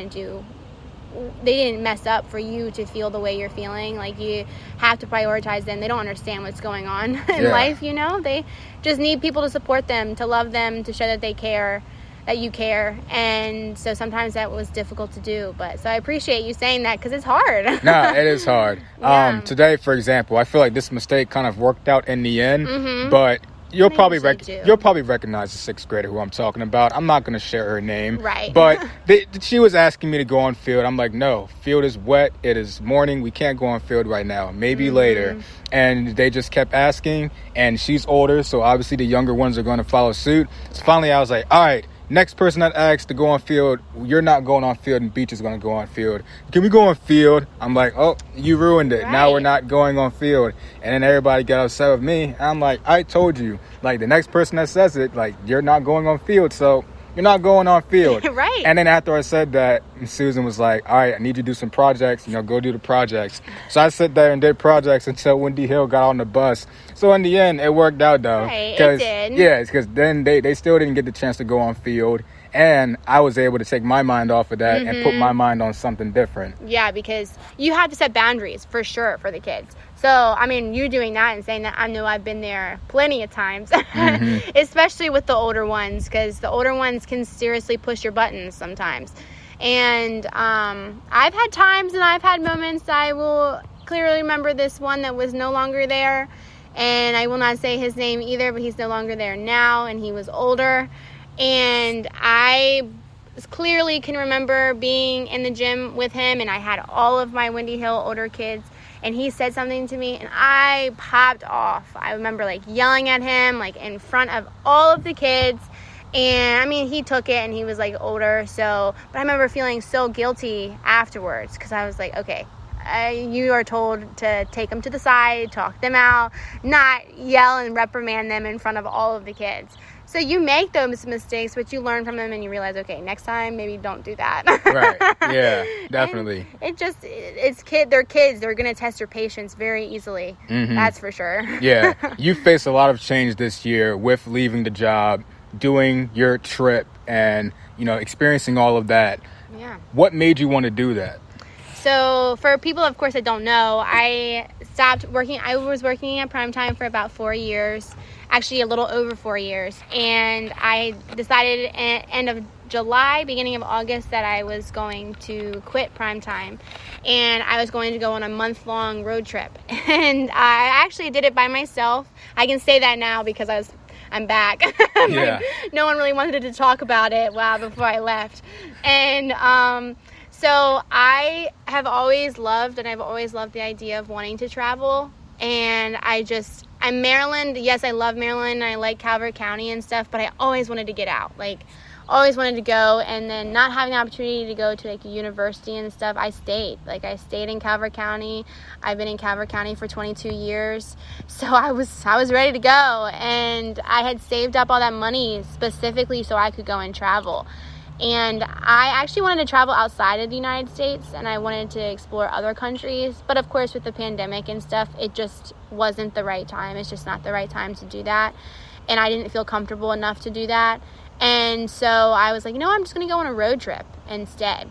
Speaker 2: didn't mess up for you to feel the way you're feeling. Like, you have to prioritize them. They don't understand what's going on in life, They just need people to support them, to love them, to show that they care, that you care. And so sometimes that was difficult to do, but so I appreciate you saying that, because it's hard.
Speaker 1: No, it is hard. Today, for example, I feel like this mistake kind of worked out in the end, but you'll probably recognize the sixth grader who I'm talking about. I'm not going to share her name,
Speaker 2: right?
Speaker 1: But she was asking me to go on field. I'm like, no, field is wet, it is morning, we can't go on field right now, maybe later. And they just kept asking, and she's older, so obviously the younger ones are going to follow suit. So finally I was like, all right, next person that asks to go on field, you're not going on field, and Beach is going to go on field. Can we go on field? I'm like, oh, you ruined it. Right. Now we're not going on field. And then everybody got upset with me. I'm like, I told you. Like, the next person that says it, like, you're not going on field, so you're not going on field.
Speaker 2: Right.
Speaker 1: And then after I said that, Susan was like, all right, I need you to do some projects. Go do the projects. So I sat there and did projects until Wendy Hill got on the bus. So in the end, it worked out, though.
Speaker 2: Right, it did.
Speaker 1: Yeah, because then they still didn't get the chance to go on field. And I was able to take my mind off of that and put my mind on something different. Yeah,
Speaker 2: because you have to set boundaries, for sure, for the kids. So, I mean, you doing that and saying that, I know I've been there plenty of times, especially with the older ones, because the older ones can seriously push your buttons sometimes. And I've had times and I've had moments. I will clearly remember this one that was no longer there. And I will not say his name either, but he's no longer there now, and he was older. And I clearly can remember being in the gym with him, and I had all of my Wendy Hill older kids, and he said something to me, and I popped off. I remember, like, yelling at him, like, in front of all of the kids. And, I mean, he took it, and he was, like, older, so, but I remember feeling so guilty afterwards, because I was like, okay, you are told to take them to the side, talk them out, not yell and reprimand them in front of all of the kids. So you make those mistakes, but you learn from them and you realize, okay, next time, maybe don't do that.
Speaker 1: Right. Yeah, definitely.
Speaker 2: And they're kids. They're going to test your patience very easily. Mm-hmm. That's for sure.
Speaker 1: Yeah. You faced a lot of change this year with leaving the job, doing your trip, and, experiencing all of that.
Speaker 2: Yeah.
Speaker 1: What made you want to do that?
Speaker 2: So for people, of course, that don't know, I stopped working. I was working at Primetime for about 4 years, actually a little over 4 years. And I decided at end of July, beginning of August, that I was going to quit Primetime. And I was going to go on a month-long road trip. And I actually did it by myself. I can say that now because I'm back.
Speaker 1: Yeah.
Speaker 2: No one really wanted to talk about it before I left. And so I have always loved, and I've always loved the idea of wanting to travel. And I'm Maryland. Yes, I love Maryland. I like Calvert County and stuff, but I always wanted to get out. Always wanted to go, and then not having the opportunity to go to a university and stuff, I stayed. I stayed in Calvert County. I've been in Calvert County for 22 years. So I was ready to go, and I had saved up all that money specifically so I could go and travel. And I actually wanted to travel outside of the United States, and I wanted to explore other countries. But of course, with the pandemic and stuff, it just wasn't the right time. It's just not the right time to do that. And I didn't feel comfortable enough to do that. And so I was like, I'm just going to go on a road trip instead.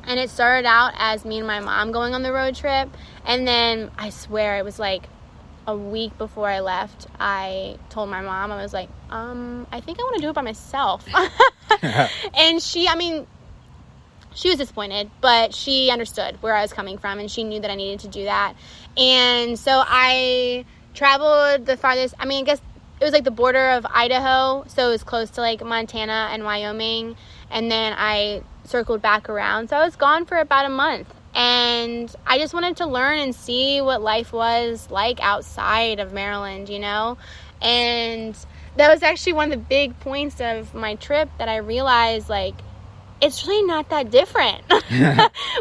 Speaker 2: And it started out as me and my mom going on the road trip. And then I swear it was a week before I left, I told my mom, I was like, I think I want to do it by myself. And she was disappointed, but she understood where I was coming from, and she knew that I needed to do that. And so I traveled the farthest, I guess it was the border of Idaho, so it was close to Montana and Wyoming, and then I circled back around. So I was gone for about a month. And I just wanted to learn and see what life was like outside of Maryland, And that was actually one of the big points of my trip that I realized, it's really not that different.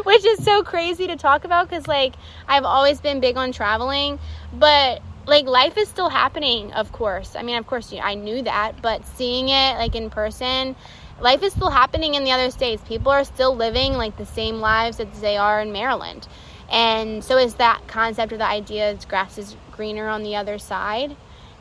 Speaker 2: Which is so crazy to talk about because, I've always been big on traveling. But, life is still happening, of course. Of course, I knew that. But seeing it, in person, life is still happening in the other states. People are still living the same lives as they are in Maryland. And so it's that concept of the idea that grass is greener on the other side.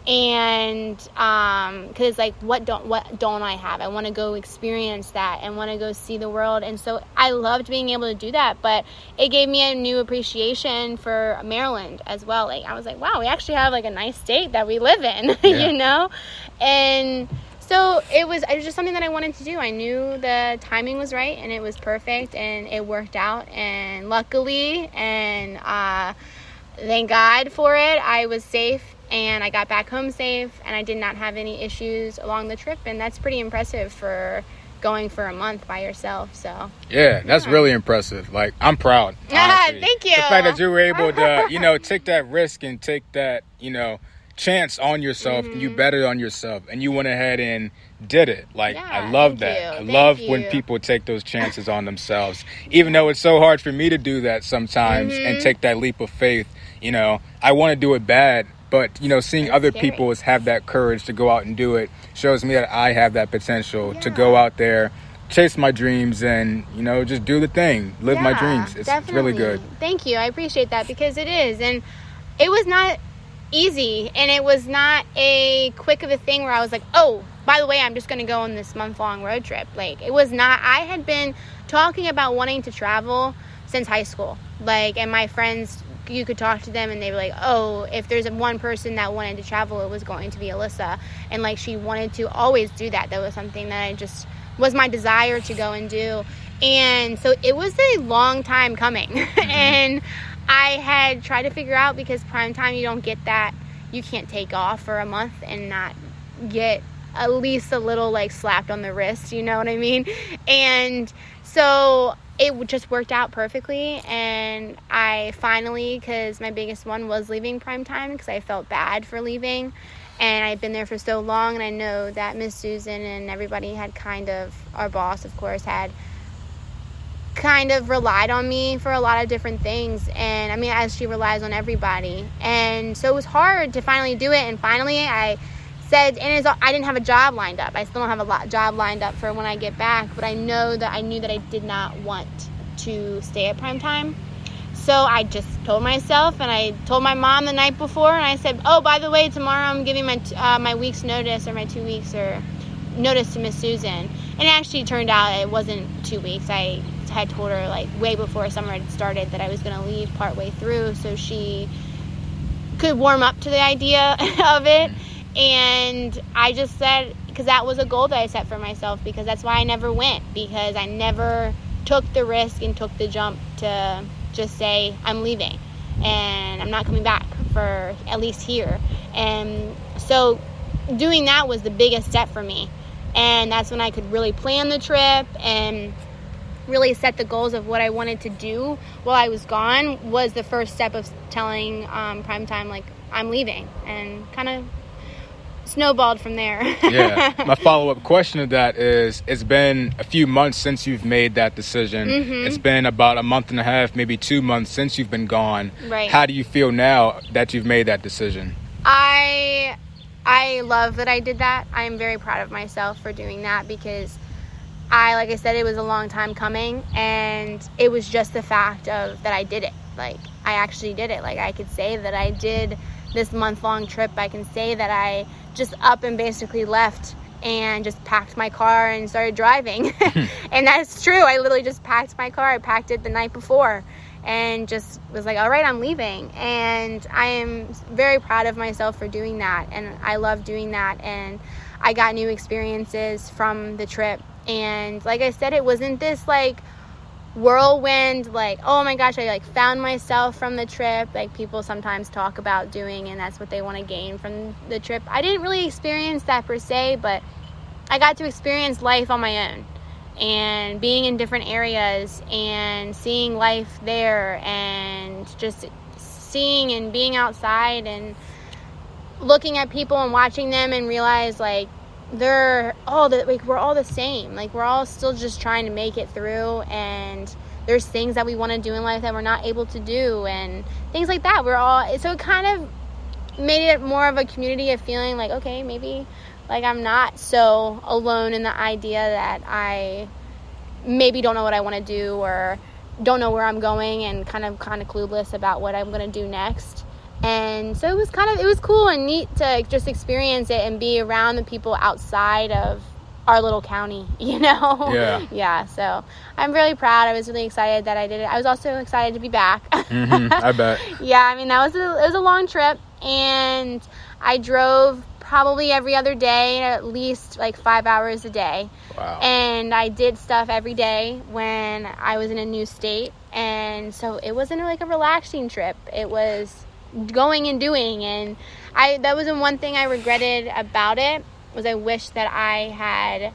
Speaker 2: And because what don't I have? I want to go experience that and want to go see the world. And so I loved being able to do that, but it gave me a new appreciation for Maryland as well. I was like, wow, we actually have a nice state that we live in.
Speaker 1: Yeah.
Speaker 2: And so it was just something that I wanted to do. I knew the timing was right, and it was perfect, and it worked out. And luckily, and thank God for it, I was safe, and I got back home safe, and I did not have any issues along the trip. And that's pretty impressive for going for a month by yourself. So
Speaker 1: yeah, that's really impressive. I'm proud.
Speaker 2: Thank you.
Speaker 1: The fact that you were able to, take that risk and take that, chance on yourself, and you betted on yourself, and you went ahead and did it. I love that. I love when people take those chances on themselves, even though it's so hard for me to do that sometimes and take that leap of faith. I want to do it bad, but seeing other people have that courage to go out and do it shows me that I have that potential to go out there, chase my dreams, and just do the thing, live my dreams. It's really good.
Speaker 2: Thank you. I appreciate that, because it is. And it was not easy, and it was not a quick of a thing where I was like, oh, by the way, I'm just going to go on this month-long road trip. It was not. I had been talking about wanting to travel since high school. And my friends, you could talk to them, and they were like, oh, if there's one person that wanted to travel, it was going to be Alissa. And she wanted to always do that. That was something that I just was my desire to go and do. And so it was a long time coming. And I had tried to figure out, because Primetime, you don't get that. You can't take off for a month and not get at least a little slapped on the wrist, you know what I mean? And so it just worked out perfectly. And I finally, because my biggest one was leaving Primetime, because I felt bad for leaving. And I'd been there for so long, and I know that Miss Susan and everybody had our boss, of course, had kind of relied on me for a lot of different things, and I mean, as she relies on everybody. And so it was hard to finally do it, and finally I said, and I didn't have a job lined up. I still don't have a job lined up for when I get back, but I knew that I did not want to stay at primetime. So I just told myself, and I told my mom the night before, and I said, oh, by the way, tomorrow I'm giving my week's notice, or my 2 weeks or notice to Miss Susan. And it actually turned out it wasn't 2 weeks. I had told her like way before summer had started that I was going to leave partway through, so she could warm up to the idea of it. And I just said, because that was a goal that I set for myself, because that's why I never went, because I never took the risk and took the jump to just say I'm leaving and I'm not coming back for at least here. And so doing that was the biggest step for me, and that's when I could really plan the trip and really set the goals of what I wanted to do while I was gone. Was the first step of telling primetime like I'm leaving, and kind of snowballed from there.
Speaker 1: Yeah. My follow-up question to that is, it's been a few months since you've made that decision. Mm-hmm. It's been about a month and a half, maybe 2 months since you've been gone.
Speaker 2: Right.
Speaker 1: How do you feel now that you've made that decision?
Speaker 2: I love that I did that. I am very proud of myself for doing that, because like I said, it was a long time coming, and it was just the fact of that I did it. Like, I actually did it. Like, I could say that I did this month-long trip. I can say that I just up and basically left and just packed my car and started driving. And that's true. I literally just packed my car. I packed it the night before and just was like, all right, I'm leaving. And I am very proud of myself for doing that. And I love doing that. And I got new experiences from the trip. And like I said, it wasn't this like whirlwind, like, oh my gosh, I like found myself from the trip, like people sometimes talk about doing, and that's what they want to gain from the trip. I didn't really experience that per se, but I got to experience life on my own, and being in different areas and seeing life there, and just seeing and being outside and looking at people and watching them, and realize like we're all the same. Like, we're all still just trying to make it through, and there's things that we want to do in life that we're not able to do, and things like that. So it kind of made it more of a community of feeling like, okay, maybe like I'm not so alone in the idea that I maybe don't know what I want to do, or don't know where I'm going, and kind of clueless about what I'm going to do next. And so it was cool and neat to just experience it and be around the people outside of our little county, you know?
Speaker 1: Yeah.
Speaker 2: Yeah, so I'm really proud. I was really excited that I did it. I was also excited to be back.
Speaker 1: Mm-hmm, I bet.
Speaker 2: Yeah, I mean, it was a long trip, and I drove probably every other day, at least like 5 hours a day.
Speaker 1: Wow.
Speaker 2: And I did stuff every day when I was in a new state, and so it wasn't like a relaxing trip. It was going and doing, and that was the one thing I regretted about it, was I wish that I had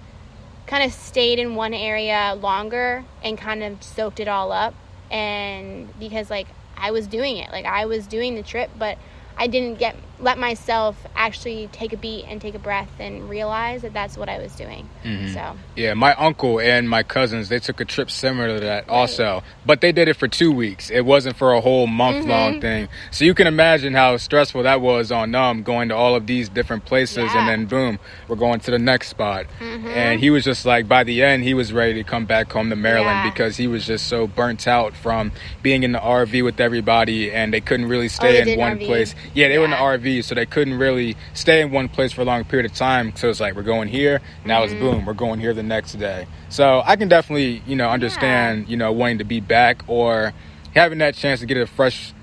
Speaker 2: kind of stayed in one area longer and kind of soaked it all up. And because like I was doing it, like I was doing the trip, but I didn't let myself actually take a beat and take a breath and realize that that's what I was doing. Mm-hmm. So
Speaker 1: yeah, my uncle and my cousins, they took a trip similar to that also, but they did it for 2 weeks. It wasn't for a whole month-long thing. So you can imagine how stressful that was on them, going to all of these different places, and then boom, we're going to the next spot. And he was just like, by the end, he was ready to come back home to Maryland because he was just so burnt out from being in the RV with everybody, and they couldn't really stay in one place. Yeah, they were in the RV, so they couldn't really stay in one place for a long period of time. So it's like, we're going here, now it's boom, we're going here the next day. So I can definitely, understand, wanting to be back, or having that chance to get a fresh,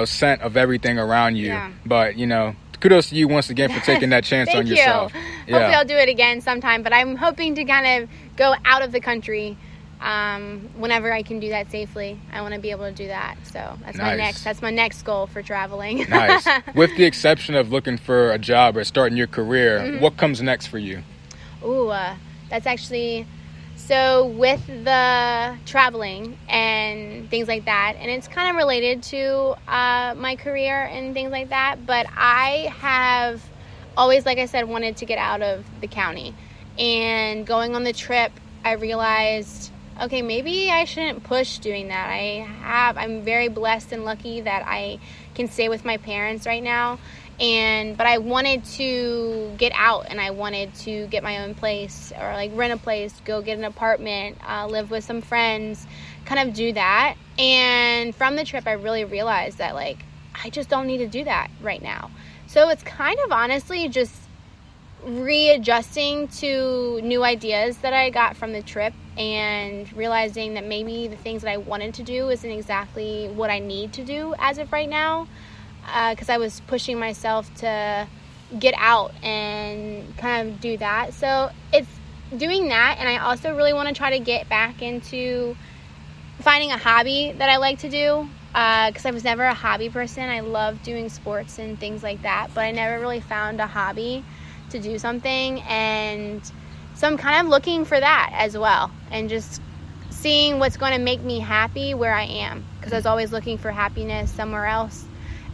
Speaker 1: scent of everything around you. Yeah. But, kudos to you once again for taking that chance on yourself.
Speaker 2: Thank you. Yeah. Hopefully I'll do it again sometime, but I'm hoping to kind of go out of the country whenever I can do that safely. I want to be able to do that. So that's my next goal for traveling.
Speaker 1: Nice. With the exception of looking for a job or starting your career, what comes next for you?
Speaker 2: Ooh, that's actually, so with the traveling and things like that, and it's kind of related to my career and things like that, but I have always, like I said, wanted to get out of the county. And going on the trip, I realized okay, maybe I shouldn't push doing that. I'm very blessed and lucky that I can stay with my parents right now. But I wanted to get out, and I wanted to get my own place, or like rent a place, go get an apartment, live with some friends, kind of do that. And from the trip, I really realized that like, I just don't need to do that right now. So it's kind of honestly just readjusting to new ideas that I got from the trip, and realizing that maybe the things that I wanted to do isn't exactly what I need to do as of right now. Because I was pushing myself to get out and kind of do that. So it's doing that, and I also really want to try to get back into finding a hobby that I like to do, because I was never a hobby person. I love doing sports and things like that, but I never really found a hobby to do something, and so I'm kind of looking for that as well, and just seeing what's going to make me happy where I am, because I was always looking for happiness somewhere else.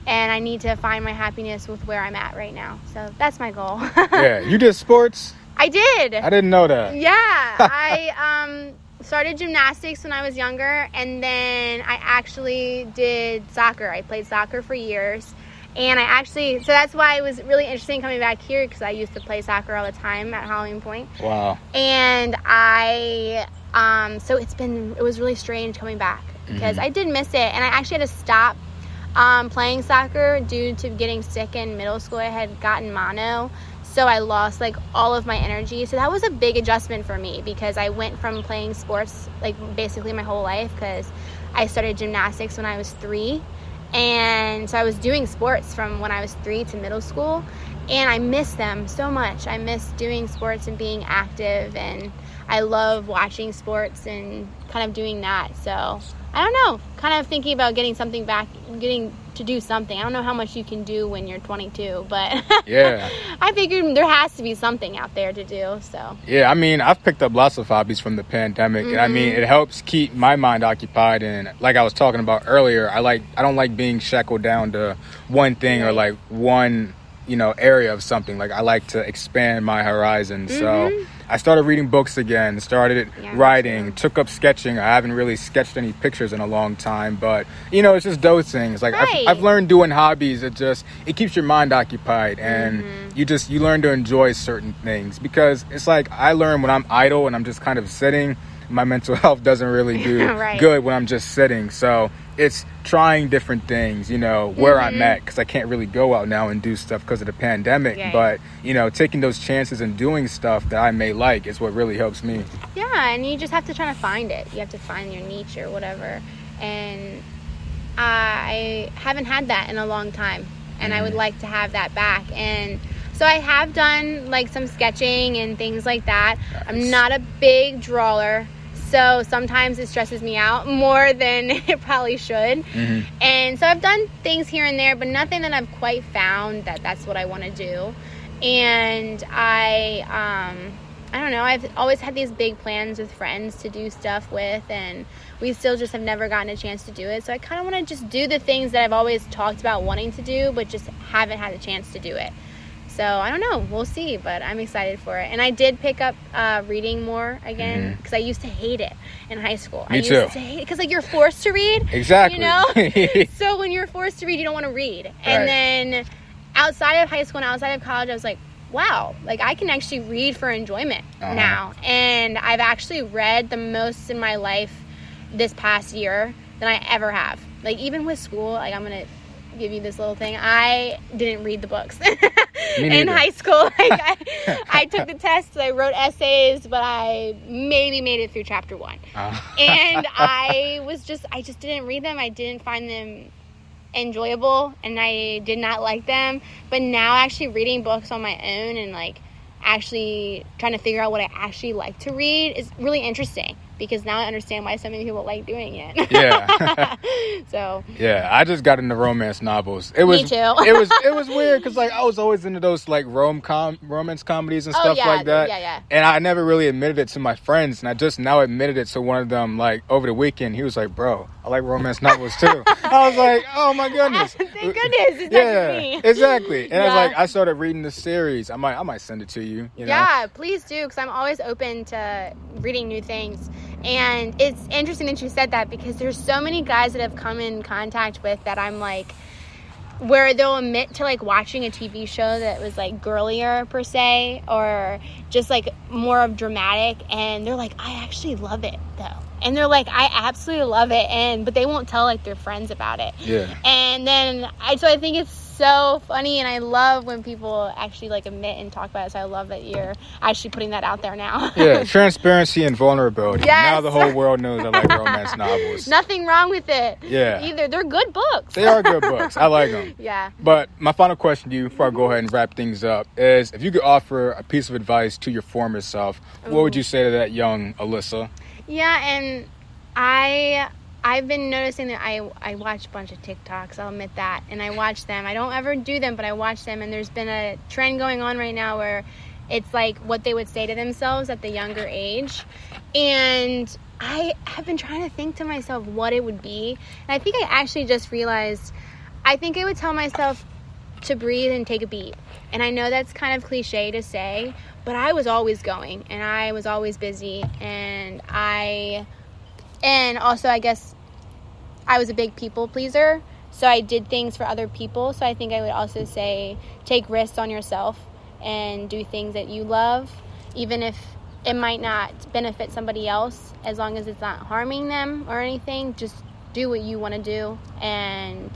Speaker 2: And I need to find my happiness with where I'm at right now. So that's my goal.
Speaker 1: Yeah, you did sports?
Speaker 2: I did.
Speaker 1: I didn't know that.
Speaker 2: Yeah, I started gymnastics when I was younger, and then I actually did soccer. I played soccer for years. And so that's why it was really interesting coming back here, because I used to play soccer all the time at Halloween Point.
Speaker 1: Wow.
Speaker 2: And so it was really strange coming back, because I did miss it. And I actually had to stop playing soccer due to getting sick in middle school. I had gotten mono, so I lost like all of my energy. So that was a big adjustment for me, because I went from playing sports like basically my whole life, because I started gymnastics when I was 3, and so I was doing sports from when I was 3 to middle school, and I miss them so much. I miss doing sports and being active, and I love watching sports and kind of doing that. So I don't know, kind of thinking about getting to do something. I don't know how much you can do when you're 22, but
Speaker 1: yeah,
Speaker 2: I figured there has to be something out there to do. So
Speaker 1: yeah, I mean, I've picked up lots of hobbies from the pandemic, and I mean, it helps keep my mind occupied. And like I was talking about earlier, I don't like being shackled down to one thing, or like one area of something. Like, I like to expand my horizons. So I started reading books again, started writing, took up sketching. I haven't really sketched any pictures in a long time, but it's just those things. Like, I've learned doing hobbies, it keeps your mind occupied, and you learn to enjoy certain things, because it's like, I learn when I'm idle and I'm just kind of sitting, my mental health doesn't really do good when I'm just sitting. So it's trying different things, where I'm at, because I can't really go out now and do stuff because of the pandemic. But, taking those chances and doing stuff that I may like is what really helps me.
Speaker 2: Yeah, and you just have to try to find it. You have to find your niche or whatever. And I haven't had that in a long time, and I would like to have that back. And so I have done like some sketching and things like that. Nice. I'm not a big drawer, so sometimes it stresses me out more than it probably should. And so I've done things here and there, but nothing that I've quite found that's what I want to do. And I don't know, I've always had these big plans with friends to do stuff with, and we still just have never gotten a chance to do it. So I kind of want to just do the things that I've always talked about wanting to do, but just haven't had a chance to do it. So I don't know, we'll see, but I'm excited for it. And I did pick up reading more again, because I used to hate it in high school.
Speaker 1: Me too.
Speaker 2: I used to hate it because like you're forced to read.
Speaker 1: Exactly.
Speaker 2: So when you're forced to read, you don't want to read. And then outside of high school and outside of college, I was like, wow, like I can actually read for enjoyment now. And I've actually read the most in my life this past year than I ever have. Like, even with school, like, I'm going to give you this little thing. I didn't read the books in high school. Like, I took the tests, I wrote essays, but I maybe made it through chapter 1. And I just didn't read them. I didn't find them enjoyable, and I did not like them. But now actually reading books on my own and like actually trying to figure out what I actually like to read is really interesting, because now I understand why so many people like doing it.
Speaker 1: Yeah.
Speaker 2: So.
Speaker 1: Yeah, I just got into romance novels. Me too. it was weird, because like I was always into those like romance comedies and stuff like that.
Speaker 2: Yeah.
Speaker 1: And I never really admitted it to my friends, and I just now admitted it to one of them like over the weekend. He was like, "Bro, I like romance novels too." I was like, "Oh my goodness!"
Speaker 2: Thank goodness. It's not me.
Speaker 1: Exactly. And I started reading the series. I might send it to you.
Speaker 2: Yeah, please do, because I'm always open to reading new things. And it's interesting that you said that, because there's so many guys that have come in contact with that I'm like, where they'll admit to like watching a TV show that was like girlier per se, or just like more of dramatic, and they're like, I actually love it though. And they're like, I absolutely love it, but they won't tell like their friends about it.
Speaker 1: Yeah.
Speaker 2: And then I think it's so funny, and I love when people actually like admit and talk about it. So I love that you're actually putting that out there now.
Speaker 1: Yeah, transparency and vulnerability.
Speaker 2: Yes.
Speaker 1: Now the whole world knows I like romance novels.
Speaker 2: Nothing wrong with it.
Speaker 1: Yeah.
Speaker 2: Either. They're good books.
Speaker 1: They are good books. I like them.
Speaker 2: Yeah.
Speaker 1: But my final question to you before I go ahead and wrap things up is, if you could offer a piece of advice to your former self, what would you say to that young Alissa?
Speaker 2: Yeah, and I've been noticing that I watch a bunch of TikToks, I'll admit that, and I watch them. I don't ever do them, but I watch them, and there's been a trend going on right now where it's like what they would say to themselves at the younger age. And I have been trying to think to myself what it would be, and I think I actually just realized, I think I would tell myself to breathe and take a beat. And I know that's kind of cliche to say, but I was always going, and I was always busy, and also, I guess I was a big people pleaser, so I did things for other people. So I think I would also say, take risks on yourself and do things that you love, even if it might not benefit somebody else, as long as it's not harming them or anything. Just do what you want to do and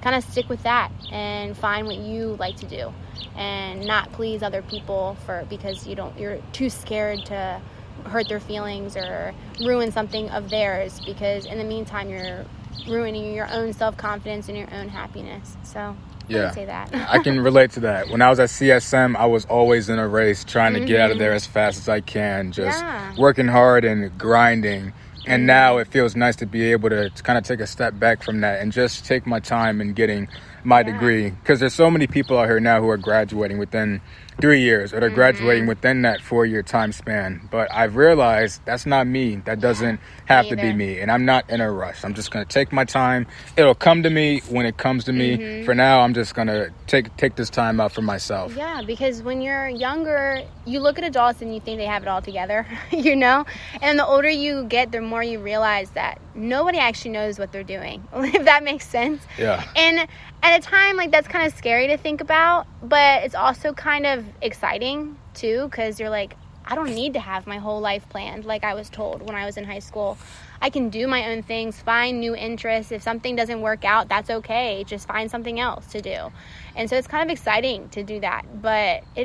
Speaker 2: kind of stick with that and find what you like to do, and not please other people because you're too scared to hurt their feelings or ruin something of theirs, because in the meantime you're ruining your own self-confidence and your own happiness. So yeah, I would say that.
Speaker 1: I can relate to that. When I was at CSM, I was always in a race trying to get out of there as fast as I can, just working hard and grinding. And now it feels nice to be able to kind of take a step back from that and just take my time in getting my degree, because there's so many people out here now who are graduating within 3 years, or they're graduating within that 4-year time span. But I've realized that's not me. That doesn't have to be me, and I'm not in a rush. I'm just going to take my time. It'll come to me when it comes to me. For now, I'm just going to take this time out for myself.
Speaker 2: Yeah, because when you're younger, you look at adults and you think they have it all together, and the older you get, the more you realize that nobody actually knows what they're doing, if that makes sense.
Speaker 1: Yeah.
Speaker 2: And at a time, like, that's kind of scary to think about, but it's also kind of exciting too, because you're like, I don't need to have my whole life planned like I was told when I was in high school. I can do my own things, find new interests. If something doesn't work out, that's okay. Just find something else to do. And so it's kind of exciting to do that. But it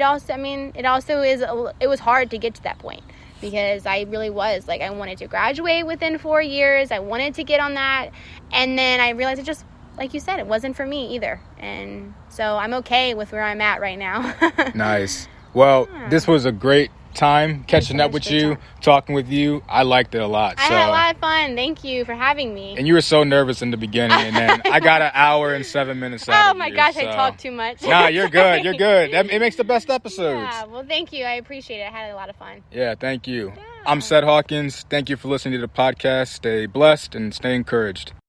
Speaker 2: was hard to get to that point, because I really was like, I wanted to graduate within 4 years. I wanted to get on that. And then I realized it just, like you said, it wasn't for me either. And so I'm okay with where I'm at right now.
Speaker 1: Nice. Well, this was a great time catching up with you, talking with you. I liked it a lot.
Speaker 2: I had a lot of fun. Thank you for having me.
Speaker 1: And you were so nervous in the beginning, and then I got an hour and 7 minutes out of you.
Speaker 2: Oh my gosh, I talked too much.
Speaker 1: Nah, you're good. You're good. It makes the best episodes.
Speaker 2: Yeah, well, thank you. I appreciate it. I had a lot of fun.
Speaker 1: Yeah, thank you.
Speaker 2: Yeah.
Speaker 1: I'm Ced Hawkins. Thank you for listening to the podcast. Stay blessed and stay encouraged.